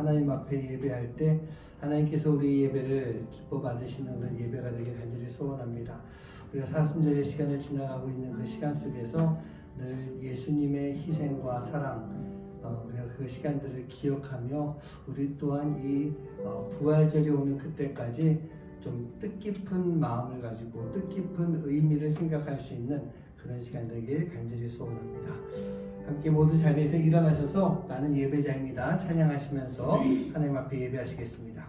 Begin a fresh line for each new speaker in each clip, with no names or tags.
하나님 앞에 예배할 때 하나님께서 우리 예배를 기뻐 받으시는 그런 예배가 되길 간절히 소원합니다. 우리가 사순절의 시간을 지나가고 있는 그 시간 속에서 늘 예수님의 희생과 사랑, 우리가 그 시간들을 기억하며 우리 또한 이 부활절이 오는 그때까지 좀 뜻깊은 마음을 가지고 뜻깊은 의미를 생각할 수 있는 그런 시간 되길 간절히 소원합니다. 함께 모두 자리에서 일어나셔서 나는 예배자입니다 찬양하시면서 하나님 앞에 예배하시겠습니다.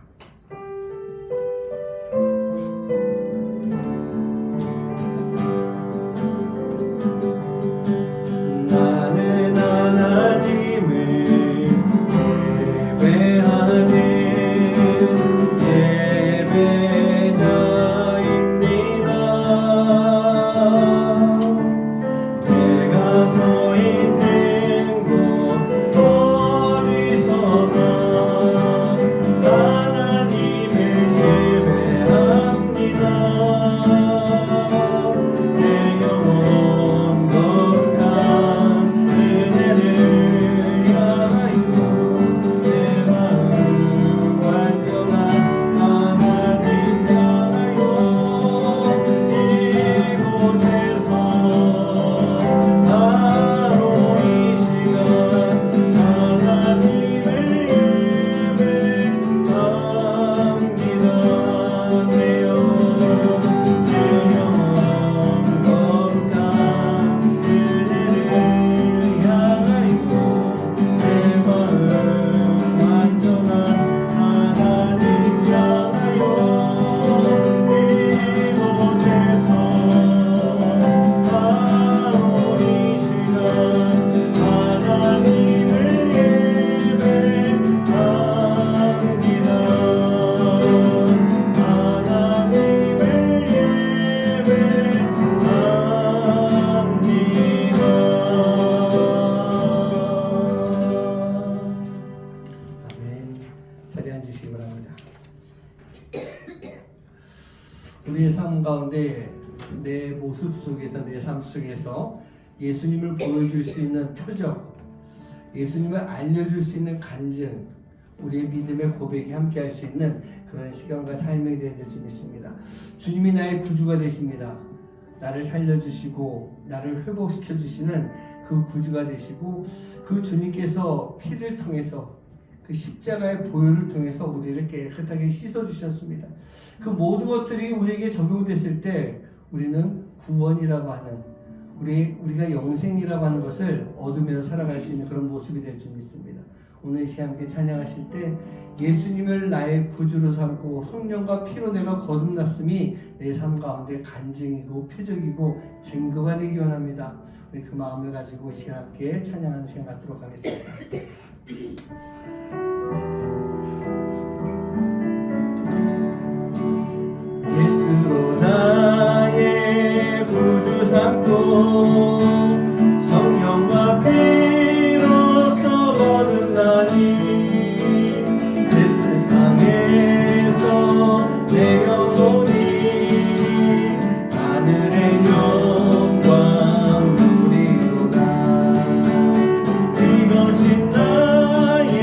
나는 하나님을 예배하는 우리의 삶 가운데 내 모습 속에서 내 삶 속에서 예수님을 보여줄 수 있는 표적, 예수님을 알려줄 수 있는 간증, 우리의 믿음의 고백이 함께할 수 있는 그런 시간과 삶이 되어야 될 줄 믿습니다. 주님이 나의 구주가 되십니다. 나를 살려주시고 나를 회복시켜 주시는 그 구주가 되시고 그 주님께서 피를 통해서 그 십자가의 보혈을 통해서 우리를 깨끗하게 씻어주셨습니다. 그 모든 것들이 우리에게 적용됐을 때 우리는 구원이라고 하는 우리가 영생이라고 하는 것을 얻으며 살아갈 수 있는 그런 모습이 될 줄 믿습니다. 오늘 이 시간 함께 찬양하실 때 예수님을 나의 구주로 삼고 성령과 피로 내가 거듭났음이 내 삶 가운데 간증이고 표적이고 증거가 되기 원합니다. 우리 그 마음을 가지고 이 시간 함께 찬양하는 시간 갖도록 하겠습니다. 예수로 나의 구주 삼고 성령과 피로써 거듭나니 새 세상에서 내 영혼이 하늘의 영광 누리로다. 이것이 나의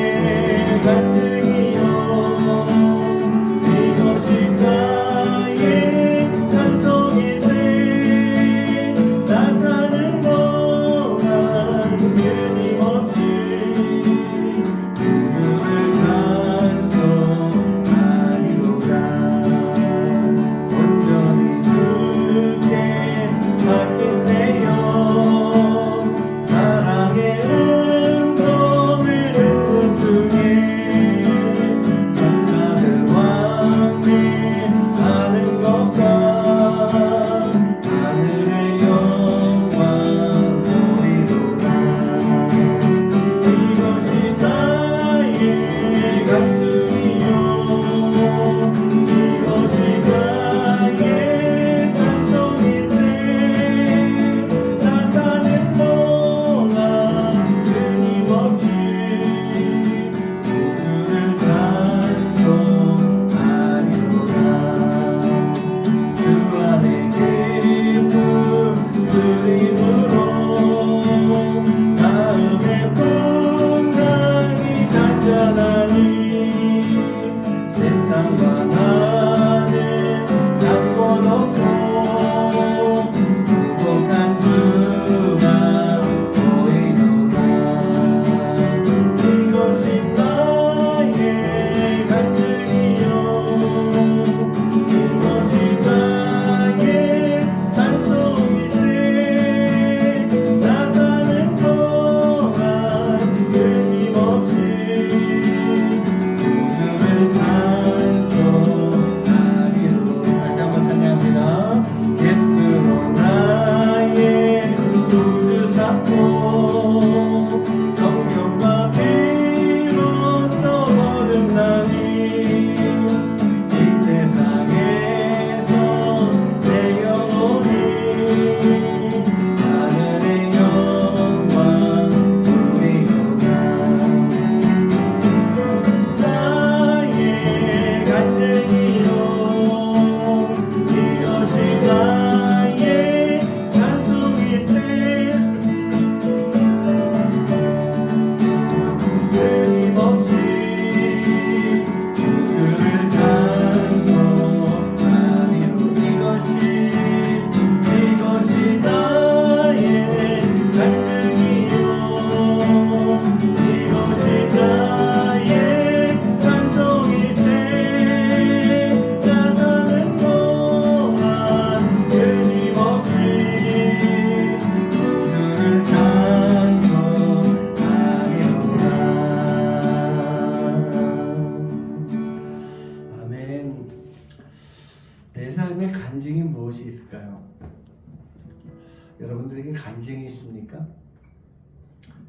여러분들에게 간증이 있습니까?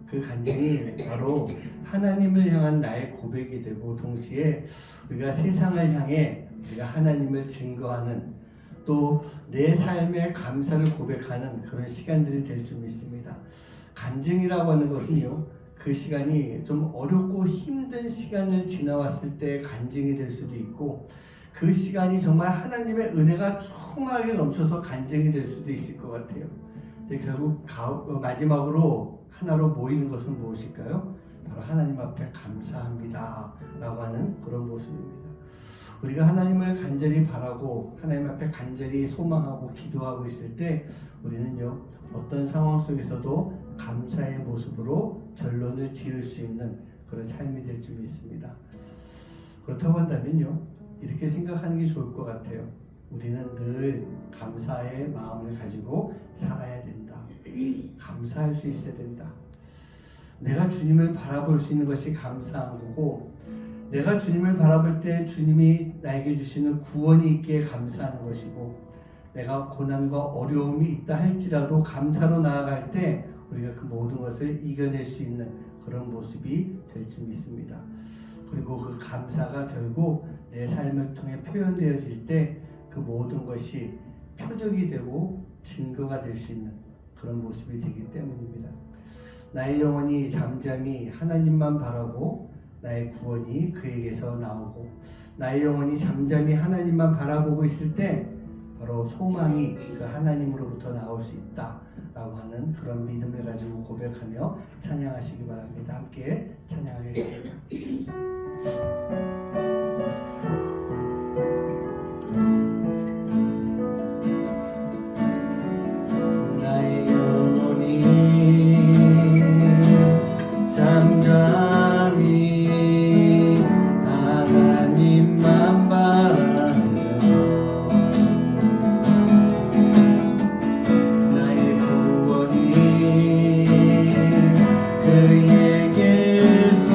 그 간증이 바로 하나님을 향한 나의 고백이 되고 동시에 우리가 세상을 향해 우리가 하나님을 증거하는 또 내 삶의 감사를 고백하는 그런 시간들이 될 줄 믿습니다. 간증이라고 하는 것은요, 그 시간이 좀 어렵고 힘든 시간을 지나왔을 때 간증이 될 수도 있고 그 시간이 정말 하나님의 은혜가 충만하게 넘쳐서 간증이 될 수도 있을 것 같아요. 근데 결국 마지막으로 하나로 모이는 것은 무엇일까요? 바로 하나님 앞에 감사합니다 라고 하는 그런 모습입니다. 우리가 하나님을 간절히 바라고 하나님 앞에 간절히 소망하고 기도하고 있을 때 우리는요, 어떤 상황 속에서도 감사의 모습으로 결론을 지을 수 있는 그런 삶이 될 줄 믿습니다. 그렇다고 한다면요, 이렇게 생각하는 게 좋을 것 같아요. 우리는 늘 감사의 마음을 가지고 살아야 된다. 감사할 수 있어야 된다. 내가 주님을 바라볼 수 있는 것이 감사한 거고, 내가 주님을 바라볼 때 주님이 나에게 주시는 구원이 있기에 감사하는 것이고, 내가 고난과 어려움이 있다 할지라도 감사로 나아갈 때 우리가 그 모든 것을 이겨낼 수 있는 그런 모습이 될 줄 믿습니다. 그리고 그 감사가 결국 내 삶을 통해 표현되어질 때 그 모든 것이 표적이 되고 증거가 될 수 있는 그런 모습이 되기 때문입니다. 나의 영혼이 잠잠히 하나님만 바라고 나의 구원이 그에게서 나오고, 나의 영혼이 잠잠히 하나님만 바라보고 있을 때 바로 소망이 그 하나님으로부터 나올 수 있다라고 하는 그런 믿음을 가지고 고백하며 찬양하시기 바랍니다. 함께 찬양하겠습니다. 나의 영혼이 잠잠히 하나님만 바라며 나의 구원이 그에게서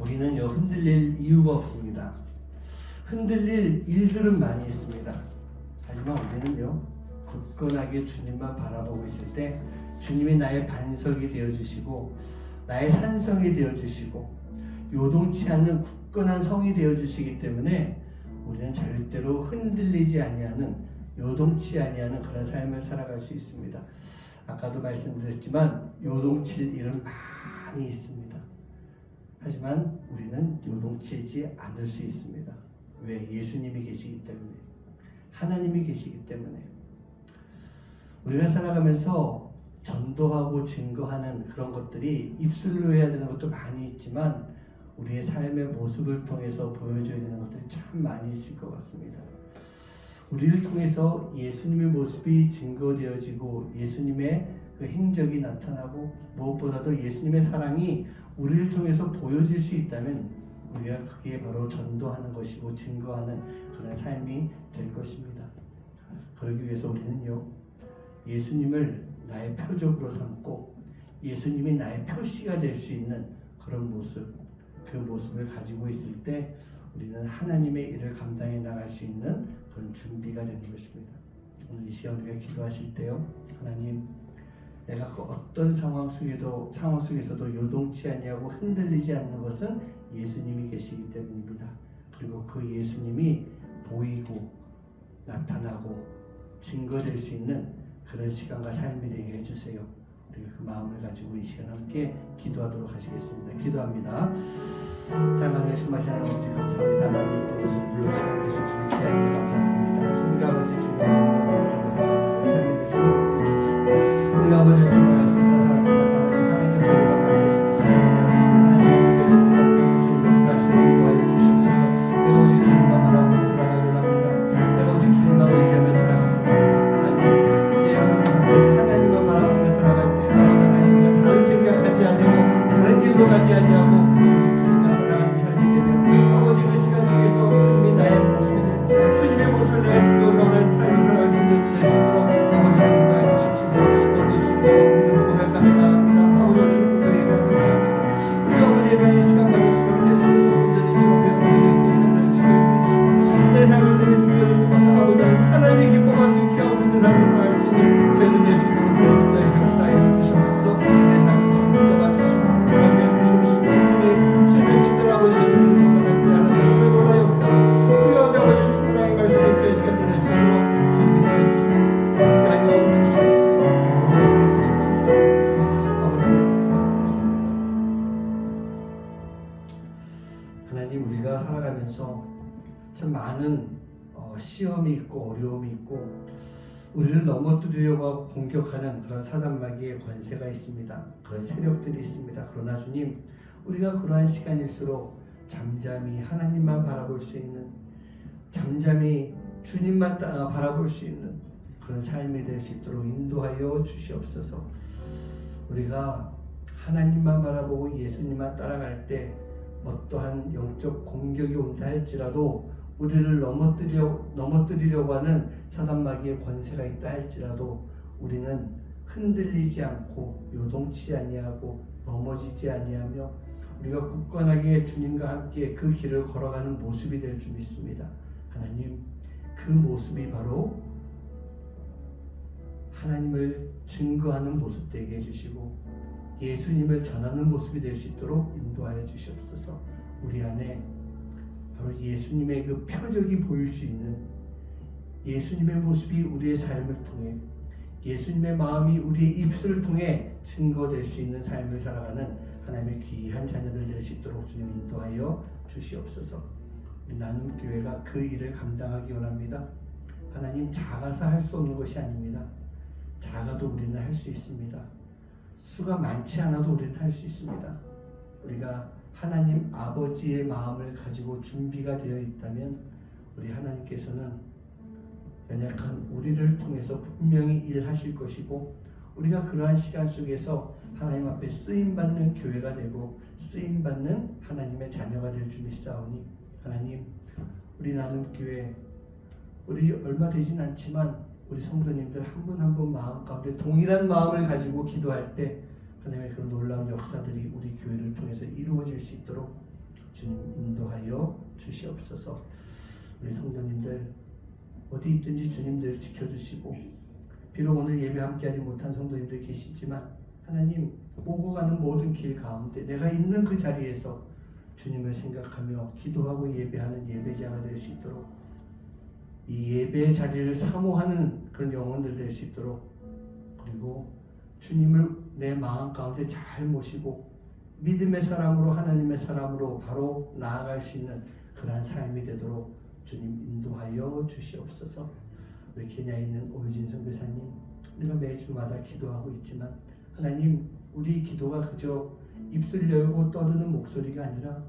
우리는요 흔들릴 이유가 없습니다. 흔들릴 일들은 많이 있습니다. 하지만 우리는요 굳건하게 주님만 바라보고 있을 때 주님이 나의 반석이 되어주시고 나의 산성이 되어주시고 요동치 않는 굳건한 성이 되어주시기 때문에 우리는 절대로 흔들리지 아니하는 요동치 아니하는 그런 삶을 살아갈 수 있습니다. 아까도 말씀드렸지만 요동칠 일은 많이 있습니다. 하지만 우리는 요동치지 않을 수 있습니다. 왜? 예수님이 계시기 때문에, 하나님이 계시기 때문에. 우리가 살아가면서 전도하고 증거하는 그런 것들이 입술로 해야 되는 것도 많이 있지만 우리의 삶의 모습을 통해서 보여줘야 되는 것들이 참 많이 있을 것 같습니다. 우리를 통해서 예수님의 모습이 증거되어지고 예수님의 그 행적이 나타나고 무엇보다도 예수님의 사랑이 우리를 통해서 보여질 수 있다면 우리가 그게 바로 전도하는 것이고 증거하는 그런 삶이 될 것입니다. 그러기 위해서 우리는요 예수님을 나의 표적으로 삼고 예수님이 나의 표시가 될 수 있는 그런 모습, 그 모습을 가지고 있을 때 우리는 하나님의 일을 감당해 나갈 수 있는 그런 준비가 되는 것입니다. 오늘 이 시간 우리가 기도하실 때요, 하나님, 내가 그 어떤 상황 속에서도 요동치 아니하고 흔들리지 않는 것은 예수님이 계시기 때문입니다. 그리고 그 예수님이 보이고 나타나고 증거될 수 있는 그런 시간과 삶이 되게 해주세요. 우리 그 마음을 가지고 이 시간 함께 기도하도록 하시겠습니다. 기도합니다. 사랑하는 주마시 아버지 감사합니다. 하나님 또 불러주시고 계신 주님 귀한 감사드립니다. 주님 아버지 주님 감사합니다. 삶이 될 수 있도록 주시고 우리 아버지 주님 말씀과 사랑합니다. 하나님 저희가 맡으신 귀한 충만한 시간이 되었습니다. 주님 역사하시고 인도하여 주시옵소서. 내가 오직 주님만 바라보고 살아가려 합니다. 내가 오직 주님만 의지하며 살아가려 합니다. 하나님 내 영혼을 하나님만 바라보며 살아갈 때 아버지 하나님 우리가 다른 생각하지 아니하고 다른 길로 가지 아니하고 오직 주님만 따라가는 삶이 되면 아버지 그 시간 속에서 주님이 나의 모습을 주님의 모습을 내가 지고 전하는 삶을 살아갈 수 있도록 될 수 있도록 아버지 하나님 도와해 주십시오. 오늘도 주님의 믿음 고백하며 나갑니다. 아버지 하나님 오늘 예배하며 나갑니다. 우리 아버지 예배하는 시간마다 주님께 주셔서 온전히 주 앞에 나올 수 있는 삶을 지도해 주시고 내 삶을 통해 주님을 통하여 아버지 하나님이 기뻐하시고 귀하고 그 삶을 살아갈 수 있는 죄를 낼 수 있도록 주님 나의 역사해 주시옵소서. 내 삶을 주님 붙잡아 주시고 건강해 주시옵시고 주님의 뜻대로 아버지 믿음 고백할 때 하나님의 놀라운 역사를 우리 가운데 아버지 충분하게 말씀을 귀한 시간 보낼 수 있도록 주님이 도와해 주시고 함께 하여 주시옵소서. 주님 감사합니다. 아버지 감사드리겠습니다. 하나님 우리가 살아가면서 참 많은 시험이 있고 어려움이 있고 우리를 넘어뜨리려고 하고 공격하는 그런 사단마귀의 권세가 있습니다. 그런 세력들이 있습니다. 그러나 주님 우리가 그러한 시간일수록 잠잠히 하나님만 바라볼 수 있는 잠잠히 주님만 바라볼 수 있는 그런 삶이 될 수 있도록 인도하여 주시옵소서. 우리가 하나님만 바라보고 예수님만 따라갈 때 어떠한 영적 공격이 온다 할지라도 우리를 넘어뜨리려고 하는 사단마귀의 권세가 있다 할지라도 우리는 흔들리지 않고 요동치 아니하고 넘어지지 아니하며 우리가 굳건하게 주님과 함께 그 길을 걸어가는 모습이 될 줄 믿습니다. 하나님 그 모습이 바로 하나님을 증거하는 모습 되게 해주시고 예수님을 전하는 모습이 될 수 있도록 인도하여 주시옵소서. 우리 안에 바로 예수님의 그 표적이 보일 수 있는 예수님의 모습이 우리의 삶을 통해 예수님의 마음이 우리의 입술을 통해 증거될 수 있는 삶을 살아가는 하나님의 귀한 자녀들 될 수 있도록 주님 인도하여 주시옵소서. 우리 나눔교회가 그 일을 감당하기 원합니다. 하나님 작아서 할 수 없는 것이 아닙니다. 작아도 우리는 할 수 있습니다. 수가 많지 않아도 우리는 할 수 있습니다. 우리가 하나님 아버지의 마음을 가지고 준비가 되어 있다면 우리 하나님께서는 연약한 우리를 통해서 분명히 일하실 것이고 우리가 그러한 시간 속에서 하나님 앞에 쓰임받는 교회가 되고 쓰임받는 하나님의 자녀가 될 줄 믿사오니 하나님 우리 나눔교회 우리 얼마 되진 않지만 우리 성도님들 한 분 한 분 마음 가운데 동일한 마음을 가지고 기도할 때 하나님의 그런 놀라운 역사들이 우리 교회를 통해서 이루어질 수 있도록 주님 인도하여 주시옵소서. 우리 성도님들 어디 있든지 주님들 지켜주시고, 비록 오늘 예배 함께하지 못한 성도님들 계시지만 하나님 오고 가는 모든 길 가운데 내가 있는 그 자리에서 주님을 생각하며 기도하고 예배하는 예배자가 될 수 있도록, 이 예배의 자리를 사모하는 그런 영혼들 될 수 있도록, 그리고 주님을 내 마음 가운데 잘 모시고 믿음의 사람으로, 하나님의 사람으로 바로 나아갈 수 있는 그러한 삶이 되도록 주님 인도하여 주시옵소서. 우리 케냐에 있는 오유진 선교사님, 우리가 매주마다 기도하고 있지만 하나님, 우리 기도가 그저 입술 열고 떠드는 목소리가 아니라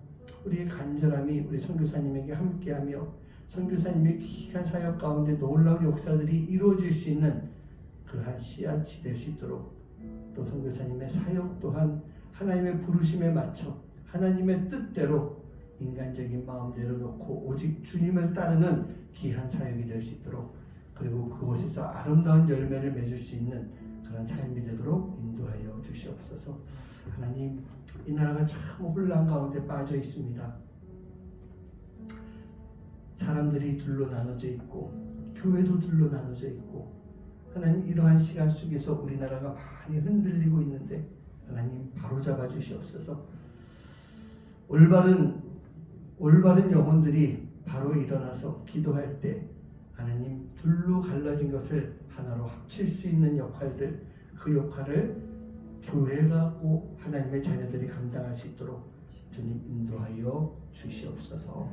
우리의 간절함이 우리 선교사님에게 함께하며 선교사님의 귀한 사역 가운데 놀라운 역사들이 이루어질 수 있는 그러한 씨앗이 될 수 있도록, 또 선교사님의 사역 또한 하나님의 부르심에 맞춰 하나님의 뜻대로 인간적인 마음 내려놓고 오직 주님을 따르는 귀한 사역이 될 수 있도록, 그리고 그곳에서 아름다운 열매를 맺을 수 있는 그런 삶이 되도록 인도하여 주시옵소서. 하나님, 이 나라가 참 혼란 가운데 빠져 있습니다. 사람들이 둘로 나눠져 있고 교회도 둘로 나눠져 있고, 하나님 이러한 시간 속에서 우리나라가 많이 흔들리고 있는데 하나님 바로잡아 주시옵소서. 올바른 영혼들이 바로 일어나서 기도할 때 하나님 둘로 갈라진 것을 하나로 합칠 수 있는 역할들, 그 역할을 교회가 꼭 하나님의 자녀들이 감당할 수 있도록 주님 인도하여 주시옵소서.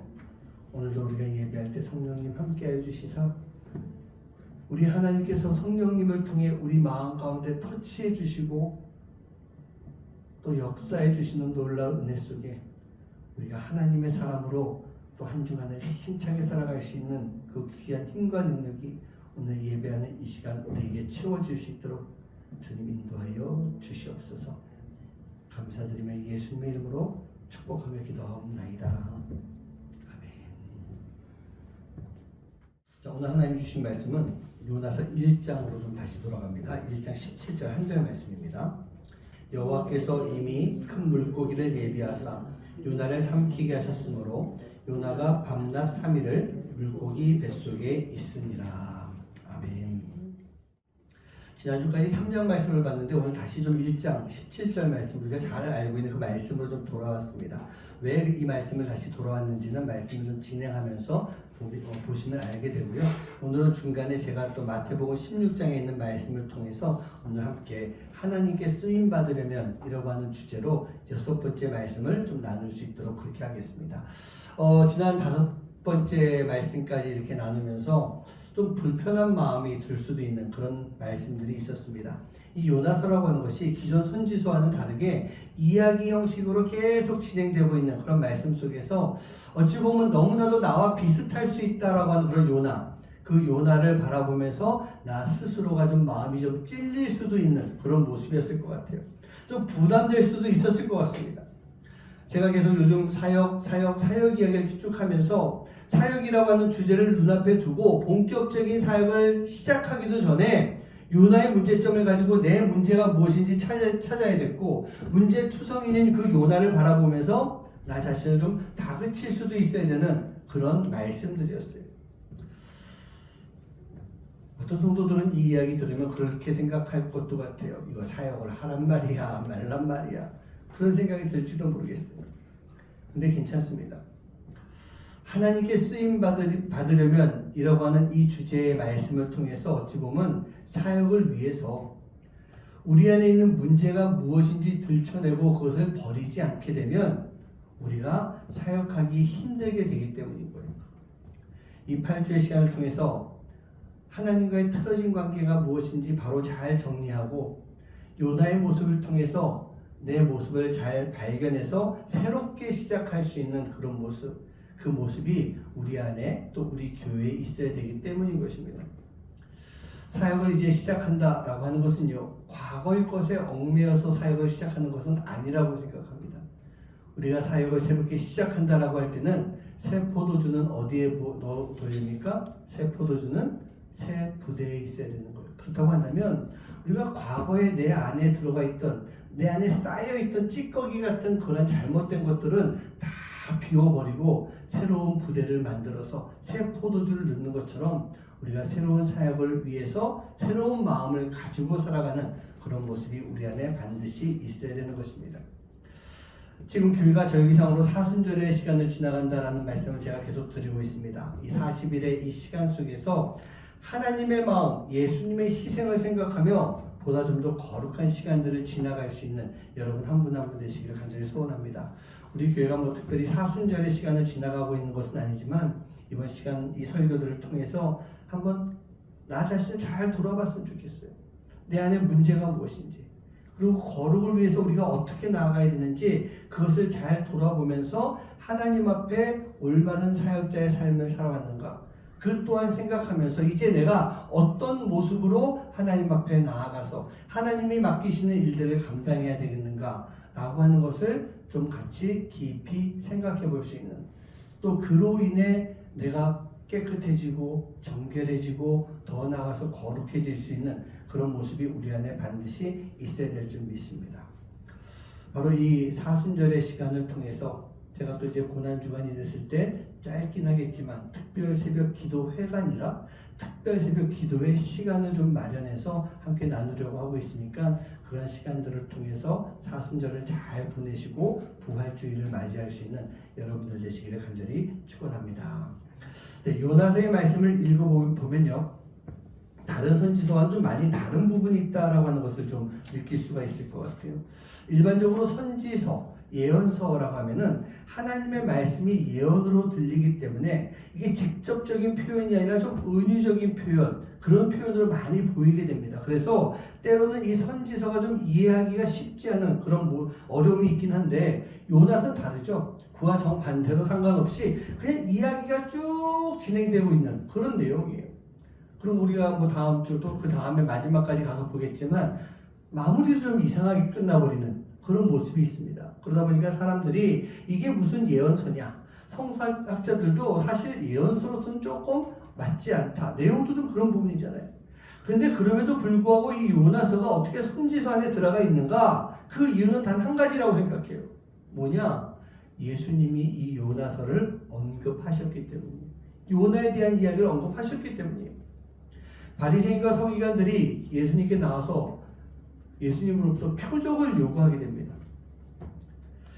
오늘도 우리가 예배할 때 성령님 함께하여 주시사 우리 하나님께서 성령님을 통해 우리 마음 가운데 터치해 주시고 또 역사해 주시는 놀라운 은혜 속에 우리가 하나님의 사람으로 또 한 주간을 힘차게 살아갈 수 있는 그 귀한 힘과 능력이 오늘 예배하는 이 시간 우리에게 채워질 수 있도록 주님 인도하여 주시옵소서. 감사드리며 예수님의 이름으로 축복하며 기도하옵나이다. 아멘. 자, 오늘 하나님 주신 말씀은 요나서 1장으로 좀 다시 돌아갑니다. 1장 17절 한 절 말씀입니다. 여호와께서 이미 큰 물고기를 예비하사 요나를 삼키게 하셨으므로 요나가 밤낮 3일을 물고기 뱃속에 있으니라. 아멘. 지난주까지 3장 말씀을 봤는데 오늘 다시 좀 1장 17절 말씀, 우리가 잘 알고 있는 그 말씀으로 좀 돌아왔습니다. 왜 이 말씀을 다시 돌아왔는지는 말씀을 좀 진행하면서 보시면 알게 되고요. 오늘은 중간에 제가 또 마태복음 16장에 있는 말씀을 통해서 오늘 함께 하나님께 쓰임 받으려면 이라고 하는 주제로 6번째 말씀을 좀 나눌 수 있도록 그렇게 하겠습니다. 지난 5번째 말씀까지 이렇게 나누면서 좀 불편한 마음이 들 수도 있는 그런 말씀들이 있었습니다. 이 요나서라고 하는 것이 기존 선지서와는 다르게 이야기 형식으로 계속 진행되고 있는 그런 말씀 속에서 어찌 보면 너무나도 나와 비슷할 수 있다라고 하는 그런 요나, 그 요나를 바라보면서 나 스스로가 좀 마음이 좀 찔릴 수도 있는 그런 모습이었을 것 같아요. 좀 부담될 수도 있었을 것 같습니다. 제가 계속 요즘 사역 이야기를 쭉 하면서 사역이라고 하는 주제를 눈앞에 두고 본격적인 사역을 시작하기도 전에 요나의 문제점을 가지고 내 문제가 무엇인지 찾아야 됐고, 문제투성이인 그 요나를 바라보면서 나 자신을 좀 다그칠 수도 있어야 되는 그런 말씀들이었어요. 어떤 성도들은 이 이야기 들으면 그렇게 생각할 것도 같아요. 이거 사역을 하란 말이야 말란 말이야, 그런 생각이 들지도 모르겠어요. 근데 괜찮습니다. 하나님께 쓰임 받으려면 이라고 하는 이 주제의 말씀을 통해서 어찌 보면 사역을 위해서 우리 안에 있는 문제가 무엇인지 들춰내고 그것을 버리지 않게 되면 우리가 사역하기 힘들게 되기 때문인 거예요. 이 8주의 시간을 통해서 하나님과의 틀어진 관계가 무엇인지 바로 잘 정리하고 요나의 모습을 통해서 내 모습을 잘 발견해서 새롭게 시작할 수 있는 그런 모습, 그 모습이 우리 안에 또 우리 교회에 있어야 되기 때문인 것입니다. 사역을 이제 시작한다라고 하는 것은요, 과거의 것에 얽매여서 사역을 시작하는 것은 아니라고 생각합니다. 우리가 사역을 새롭게 시작한다라고 할 때는 새 포도주는 어디에 넣어야 됩니까? 새 포도주는 새 부대에 있어야 되는 거예요. 그렇다고 한다면 우리가 과거에 내 안에 들어가 있던, 내 안에 쌓여있던 찌꺼기 같은 그런 잘못된 것들은 다 다 비워버리고 새로운 부대를 만들어서 새 포도주를 넣는 것처럼 우리가 새로운 사역을 위해서 새로운 마음을 가지고 살아가는 그런 모습이 우리 안에 반드시 있어야 되는 것입니다. 지금 교회가 절기상으로 사순절의 시간을 지나간다라는 말씀을 제가 계속 드리고 있습니다. 이 40일의 이 시간 속에서 하나님의 마음, 예수님의 희생을 생각하며 보다 좀 더 거룩한 시간들을 지나갈 수 있는 여러분 한 분 한 분 되시기를 간절히 소원합니다. 우리 교회가 뭐 특별히 사순절의 시간을 지나가고 있는 것은 아니지만 이번 시간 이 설교들을 통해서 한번 나 자신을 잘 돌아봤으면 좋겠어요. 내 안에 문제가 무엇인지, 그리고 거룩을 위해서 우리가 어떻게 나아가야 되는지 그것을 잘 돌아보면서 하나님 앞에 올바른 사역자의 삶을 살아왔는가, 그 또한 생각하면서 이제 내가 어떤 모습으로 하나님 앞에 나아가서 하나님이 맡기시는 일들을 감당해야 되겠는가 라고 하는 것을 좀 같이 깊이 생각해 볼 수 있는, 또 그로 인해 내가 깨끗해지고 정결해지고 더 나아가서 거룩해질 수 있는 그런 모습이 우리 안에 반드시 있어야 될 줄 믿습니다. 바로 이 사순절의 시간을 통해서 제가 또 이제 고난주간이 됐을 때 짧긴 하겠지만 특별 새벽 기도회가 특별 새벽 기도회 시간을 좀 마련해서 함께 나누려고 하고 있으니까 그런 시간들을 통해서 사순절을 잘 보내시고 부활주의를 맞이할 수 있는 여러분들 되시기를 간절히 축원합니다. 네, 요나서의 말씀을 읽어보면요, 다른 선지서와는 좀 많이 다른 부분이 있다라고 하는 것을 좀 느낄 수가 있을 것 같아요. 일반적으로 선지서, 예언서라고 하면은 하나님의 말씀이 예언으로 들리기 때문에 이게 직접적인 표현이 아니라 좀 은유적인 표현, 그런 표현으로 많이 보이게 됩니다. 그래서 때로는 이 선지서가 좀 이해하기가 쉽지 않은 그런 어려움이 있긴 한데, 요나서는 다르죠. 그와 정반대로 상관없이 그냥 이야기가 쭉 진행되고 있는 그런 내용이에요. 그럼 우리가 뭐 다음 주 또 그 다음에 마지막까지 가서 보겠지만 마무리도 좀 이상하게 끝나버리는 그런 모습이 있습니다. 그러다 보니까 사람들이 이게 무슨 예언서냐, 성서학자들도 사실 예언서로서는 조금 맞지 않다, 내용도 좀 그런 부분이잖아요. 근데 그럼에도 불구하고 이 요나서가 어떻게 선지서 안에 들어가 있는가, 그 이유는 단 한 가지라고 생각해요. 뭐냐? 예수님이 이 요나서를 언급하셨기 때문이에요. 요나에 대한 이야기를 언급하셨기 때문이에요. 바리새인과 서기관들이 예수님께 나와서 예수님으로부터 표적을 요구하게 됩니다.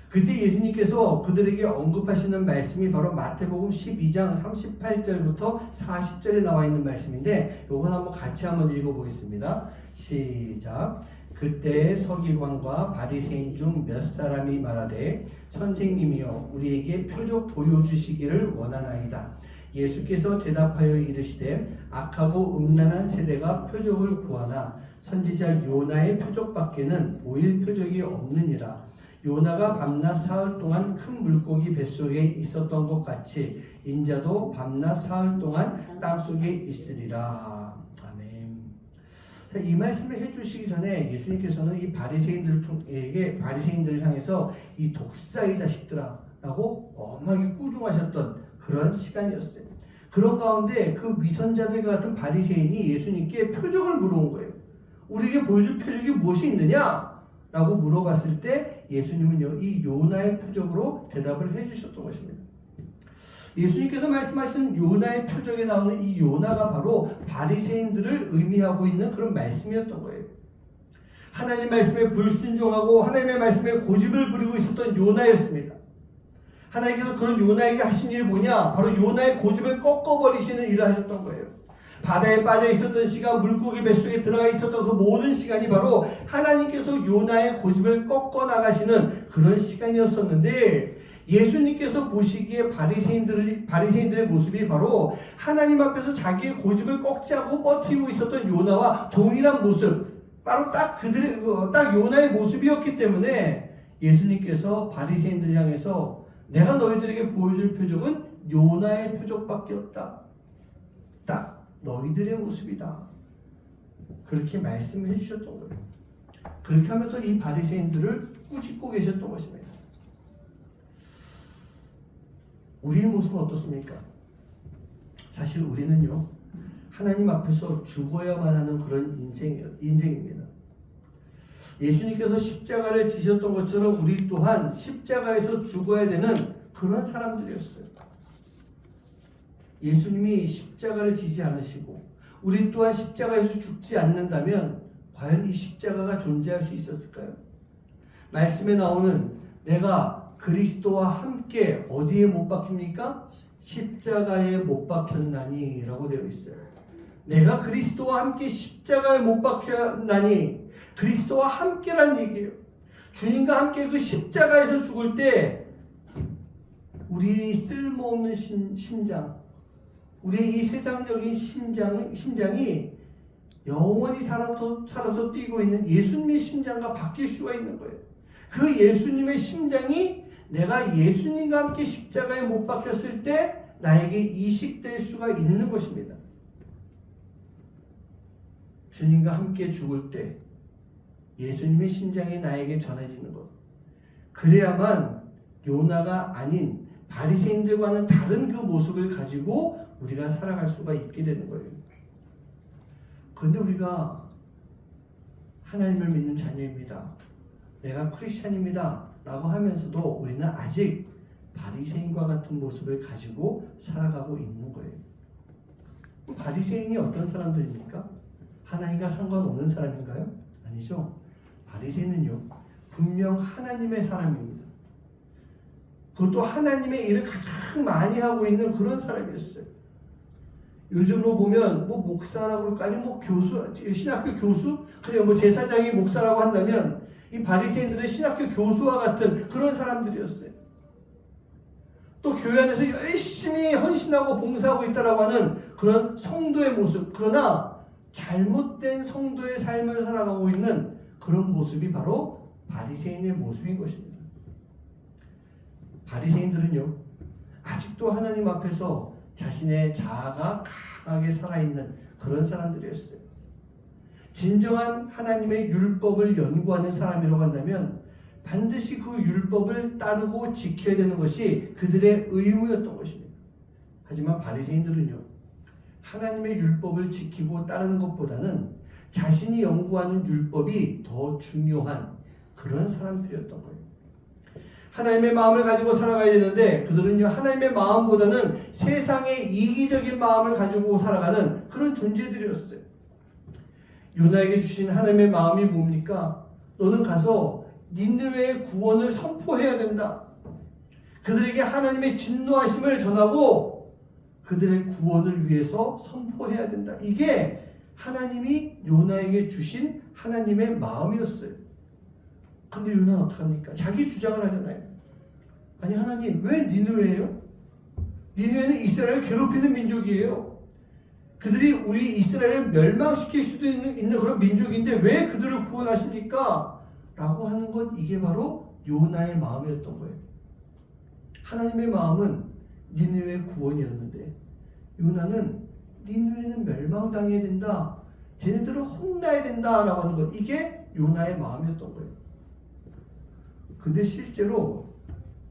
그때 예수님께서 그들에게 언급하시는 말씀이 바로 마태복음 12장 38절부터 40절에 나와 있는 말씀인데, 요건 한번 같이 한번 읽어보겠습니다. 시작. 그때 서기관과 바리새인 중 몇 사람이 말하되 선생님이여 우리에게 표적 보여주시기를 원하나이다. 예수께서 대답하여 이르시되 악하고 음란한 세대가 표적을 구하나 선지자 요나의 표적밖에는 보일 표적이 없느니라. 요나가 밤낮 사흘 동안 큰 물고기 뱃속에 있었던 것 같이 인자도 밤낮 사흘 동안 땅속에 있으리라. 아멘. 이 말씀을 해주시기 전에 예수님께서는 이 바리새인들을 향해서 이 독사의 자식들아 라고 엄하게 꾸중하셨던 그런 시간이었어요. 그런 가운데 그 위선자들과 같은 바리새인이 예수님께 표적을 물어온 거예요. 우리에게 보여줄 표적이 무엇이 있느냐? 라고 물어봤을 때 예수님은요, 이 요나의 표적으로 대답을 해주셨던 것입니다. 예수님께서 말씀하신 요나의 표적에 나오는 이 요나가 바로 바리새인들을 의미하고 있는 그런 말씀이었던 거예요. 하나님 말씀에 불순종하고 하나님의 말씀에 고집을 부리고 있었던 요나였습니다. 하나님께서 그런 요나에게 하신 일이 뭐냐? 바로 요나의 고집을 꺾어버리시는 일을 하셨던 거예요. 바다에 빠져 있었던 시간, 물고기 뱃속에 들어가 있었던 그 모든 시간이 바로 하나님께서 요나의 고집을 꺾어 나가시는 그런 시간이었었는데, 예수님께서 보시기에 바리새인들의 모습이 바로 하나님 앞에서 자기의 고집을 꺾지 않고 버티고 있었던 요나와 동일한 모습, 바로 딱 요나의 모습이었기 때문에 예수님께서 바리새인들을 향해서 내가 너희들에게 보여줄 표적은 요나의 표적밖에 없다. 딱 너희들의 모습이다. 그렇게 말씀해 주셨던 거예요. 그렇게 하면서 이 바리새인들을 꾸짖고 계셨던 것입니다. 우리의 모습은 어떻습니까? 사실 우리는요, 하나님 앞에서 죽어야만 하는 그런 인생입니다. 예수님께서 십자가를 지셨던 것처럼 우리 또한 십자가에서 죽어야 되는 그런 사람들이었어요. 예수님이 십자가를 지지 않으시고 우리 또한 십자가에서 죽지 않는다면 과연 이 십자가가 존재할 수 있었을까요? 말씀에 나오는 내가 그리스도와 함께 어디에 못 박힙니까? 십자가에 못 박혔나니 라고 되어 있어요. 내가 그리스도와 함께 십자가에 못 박혔나니, 그리스도와 함께란 얘기예요. 주님과 함께 그 십자가에서 죽을 때 우리 쓸모없는 심장, 우리의 이 세상적인 심장이 영원히 살아서 뛰고 있는 예수님의 심장과 바뀔 수가 있는 거예요. 그 예수님의 심장이 내가 예수님과 함께 십자가에 못 박혔을 때 나에게 이식될 수가 있는 것입니다. 주님과 함께 죽을 때 예수님의 심장이 나에게 전해지는 것. 그래야만 요나가 아닌 바리새인들과는 다른 그 모습을 가지고 우리가 살아갈 수가 있게 되는 거예요. 그런데 우리가 하나님을 믿는 자녀입니다, 내가 크리스찬입니다 라고 하면서도 우리는 아직 바리새인과 같은 모습을 가지고 살아가고 있는 거예요. 바리새인이 어떤 사람들입니까? 하나님과 상관없는 사람인가요? 아니죠. 바리새인은요, 분명 하나님의 사람입니다. 그것도 하나님의 일을 가장 많이 하고 있는 그런 사람이었어요. 요즘으로 보면 뭐 목사라고 그럴까, 아니면 뭐 교수, 신학교 교수, 그래 뭐 제사장이 목사라고 한다면 이 바리새인들은 신학교 교수와 같은 그런 사람들이었어요. 또 교회 안에서 열심히 헌신하고 봉사하고 있다라고 하는 그런 성도의 모습, 그러나 잘못된 성도의 삶을 살아가고 있는 그런 모습이 바로 바리새인의 모습인 것입니다. 바리새인들은요, 아직도 하나님 앞에서 자신의 자아가 강하게 살아있는 그런 사람들이었어요. 진정한 하나님의 율법을 연구하는 사람이라고 한다면 반드시 그 율법을 따르고 지켜야 되는 것이 그들의 의무였던 것입니다. 하지만 바리새인들은요, 하나님의 율법을 지키고 따르는 것보다는 자신이 연구하는 율법이 더 중요한 그런 사람들이었던 거예요. 하나님의 마음을 가지고 살아가야 되는데 그들은요, 하나님의 마음보다는 세상의 이기적인 마음을 가지고 살아가는 그런 존재들이었어요. 요나에게 주신 하나님의 마음이 뭡니까? 너는 가서 니느웨의 구원을 선포해야 된다. 그들에게 하나님의 진노하심을 전하고 그들의 구원을 위해서 선포해야 된다. 이게 하나님이 요나에게 주신 하나님의 마음이었어요. 근데 요나는 어떡합니까? 자기 주장을 하잖아요. 아니 하나님, 왜 니느웨예요? 니느웨는 이스라엘을 괴롭히는 민족이에요. 그들이 우리 이스라엘을 멸망시킬 수도 있는 그런 민족인데 왜 그들을 구원하십니까? 라고 하는 것, 이게 바로 요나의 마음이었던 거예요. 하나님의 마음은 니느웨 구원이었는데 요나는 니느웨는 멸망당해야 된다, 쟤네들을 혼나야 된다라고 하는 것, 이게 요나의 마음이었던 거예요. 근데 실제로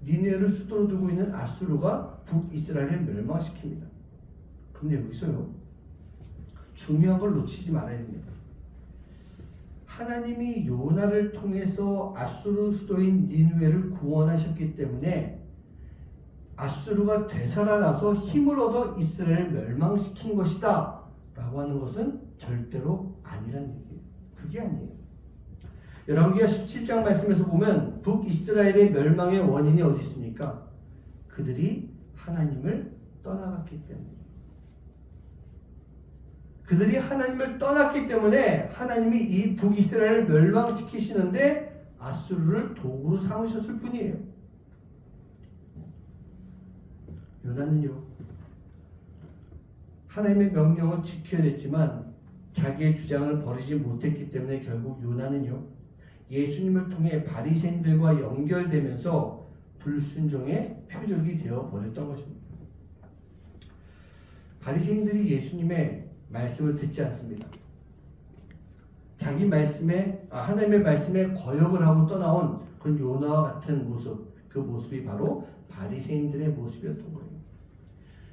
니느웨를 수도로 두고 있는 아수르가 북이스라엘을 멸망시킵니다. 근데 여기서요, 중요한 걸 놓치지 말아야 됩니다. 하나님이 요나를 통해서 아수르 수도인 니느웨를 구원하셨기 때문에 아수르가 되살아나서 힘을 얻어 이스라엘을 멸망시킨 것이다 라고 하는 것은 절대로 아니란 얘기예요. 그게 아니에요. 열왕기하 17장 말씀에서 보면 북이스라엘의 멸망의 원인이 어디 있습니까? 그들이 하나님을 떠나갔기 때문에. 그들이 하나님을 떠났기 때문에 하나님이 이 북이스라엘을 멸망시키시는데 아수르를 도구로 삼으셨을 뿐이에요. 요나는요, 하나님의 명령을 지켜야 했지만 자기의 주장을 버리지 못했기 때문에 결국 요나는요, 예수님을 통해 바리새인들과 연결되면서 불순종의 표적이 되어 버렸던 것입니다. 바리새인들이 예수님의 말씀을 듣지 않습니다. 자기 말씀에, 하나님의 말씀에 거역을 하고 떠나온 그런 요나와 같은 모습, 그 모습이 바로 바리새인들의 모습이었던 거예요.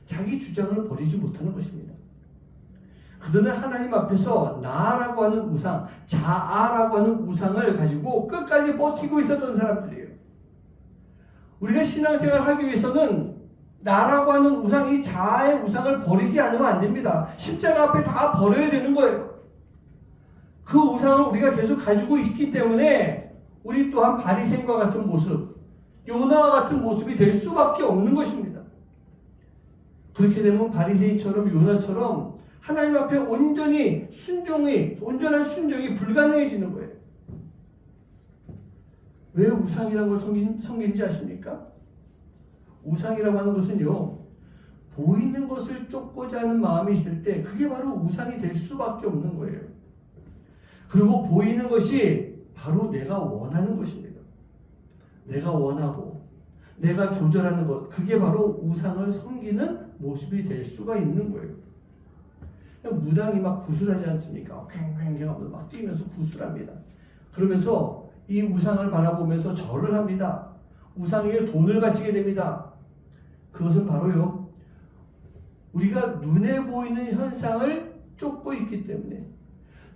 자기 주장을 버리지 못하는 것입니다. 그들은 하나님 앞에서 나라고 하는 우상, 자아라고 하는 우상을 가지고 끝까지 버티고 있었던 사람들이에요. 우리가 신앙생활을 하기 위해서는 나라고 하는 우상, 이 자아의 우상을 버리지 않으면 안 됩니다. 십자가 앞에 다 버려야 되는 거예요. 그 우상을 우리가 계속 가지고 있기 때문에 우리 또한 바리새인과 같은 모습, 요나와 같은 모습이 될 수밖에 없는 것입니다. 그렇게 되면 바리새인처럼 요나처럼 하나님 앞에 온전한 순종이 불가능해지는 거예요. 왜 우상이라는 걸 섬기는지 아십니까? 우상이라고 하는 것은요, 보이는 것을 쫓고자 하는 마음이 있을 때 그게 바로 우상이 될 수밖에 없는 거예요. 그리고 보이는 것이 바로 내가 원하는 것입니다. 내가 원하고 내가 조절하는 것, 그게 바로 우상을 섬기는 모습이 될 수가 있는 거예요. 무당이 막 구슬하지 않습니까? 괭괭괭 막 뛰면서 구슬합니다. 그러면서 이 우상을 바라보면서 절을 합니다. 우상에게 돈을 바치게 됩니다. 그것은 바로요, 우리가 눈에 보이는 현상을 쫓고 있기 때문에,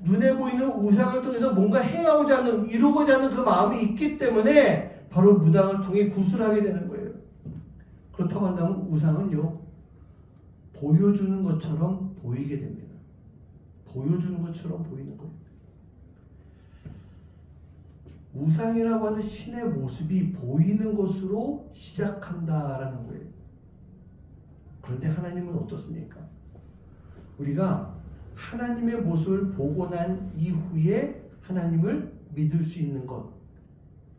눈에 보이는 우상을 통해서 뭔가 행하고자 하는, 이루고자 하는 그 마음이 있기 때문에 바로 무당을 통해 구슬하게 되는 거예요. 그렇다고 한다면 우상은요, 보여주는 것처럼 보이게 됩니다. 보여주는 것처럼 보이는 거예요. 우상이라고 하는 신의 모습이 보이는 것으로 시작한다라는 거예요. 그런데 하나님은 어떻습니까? 우리가 하나님의 모습을 보고 난 이후에 하나님을 믿을 수 있는 것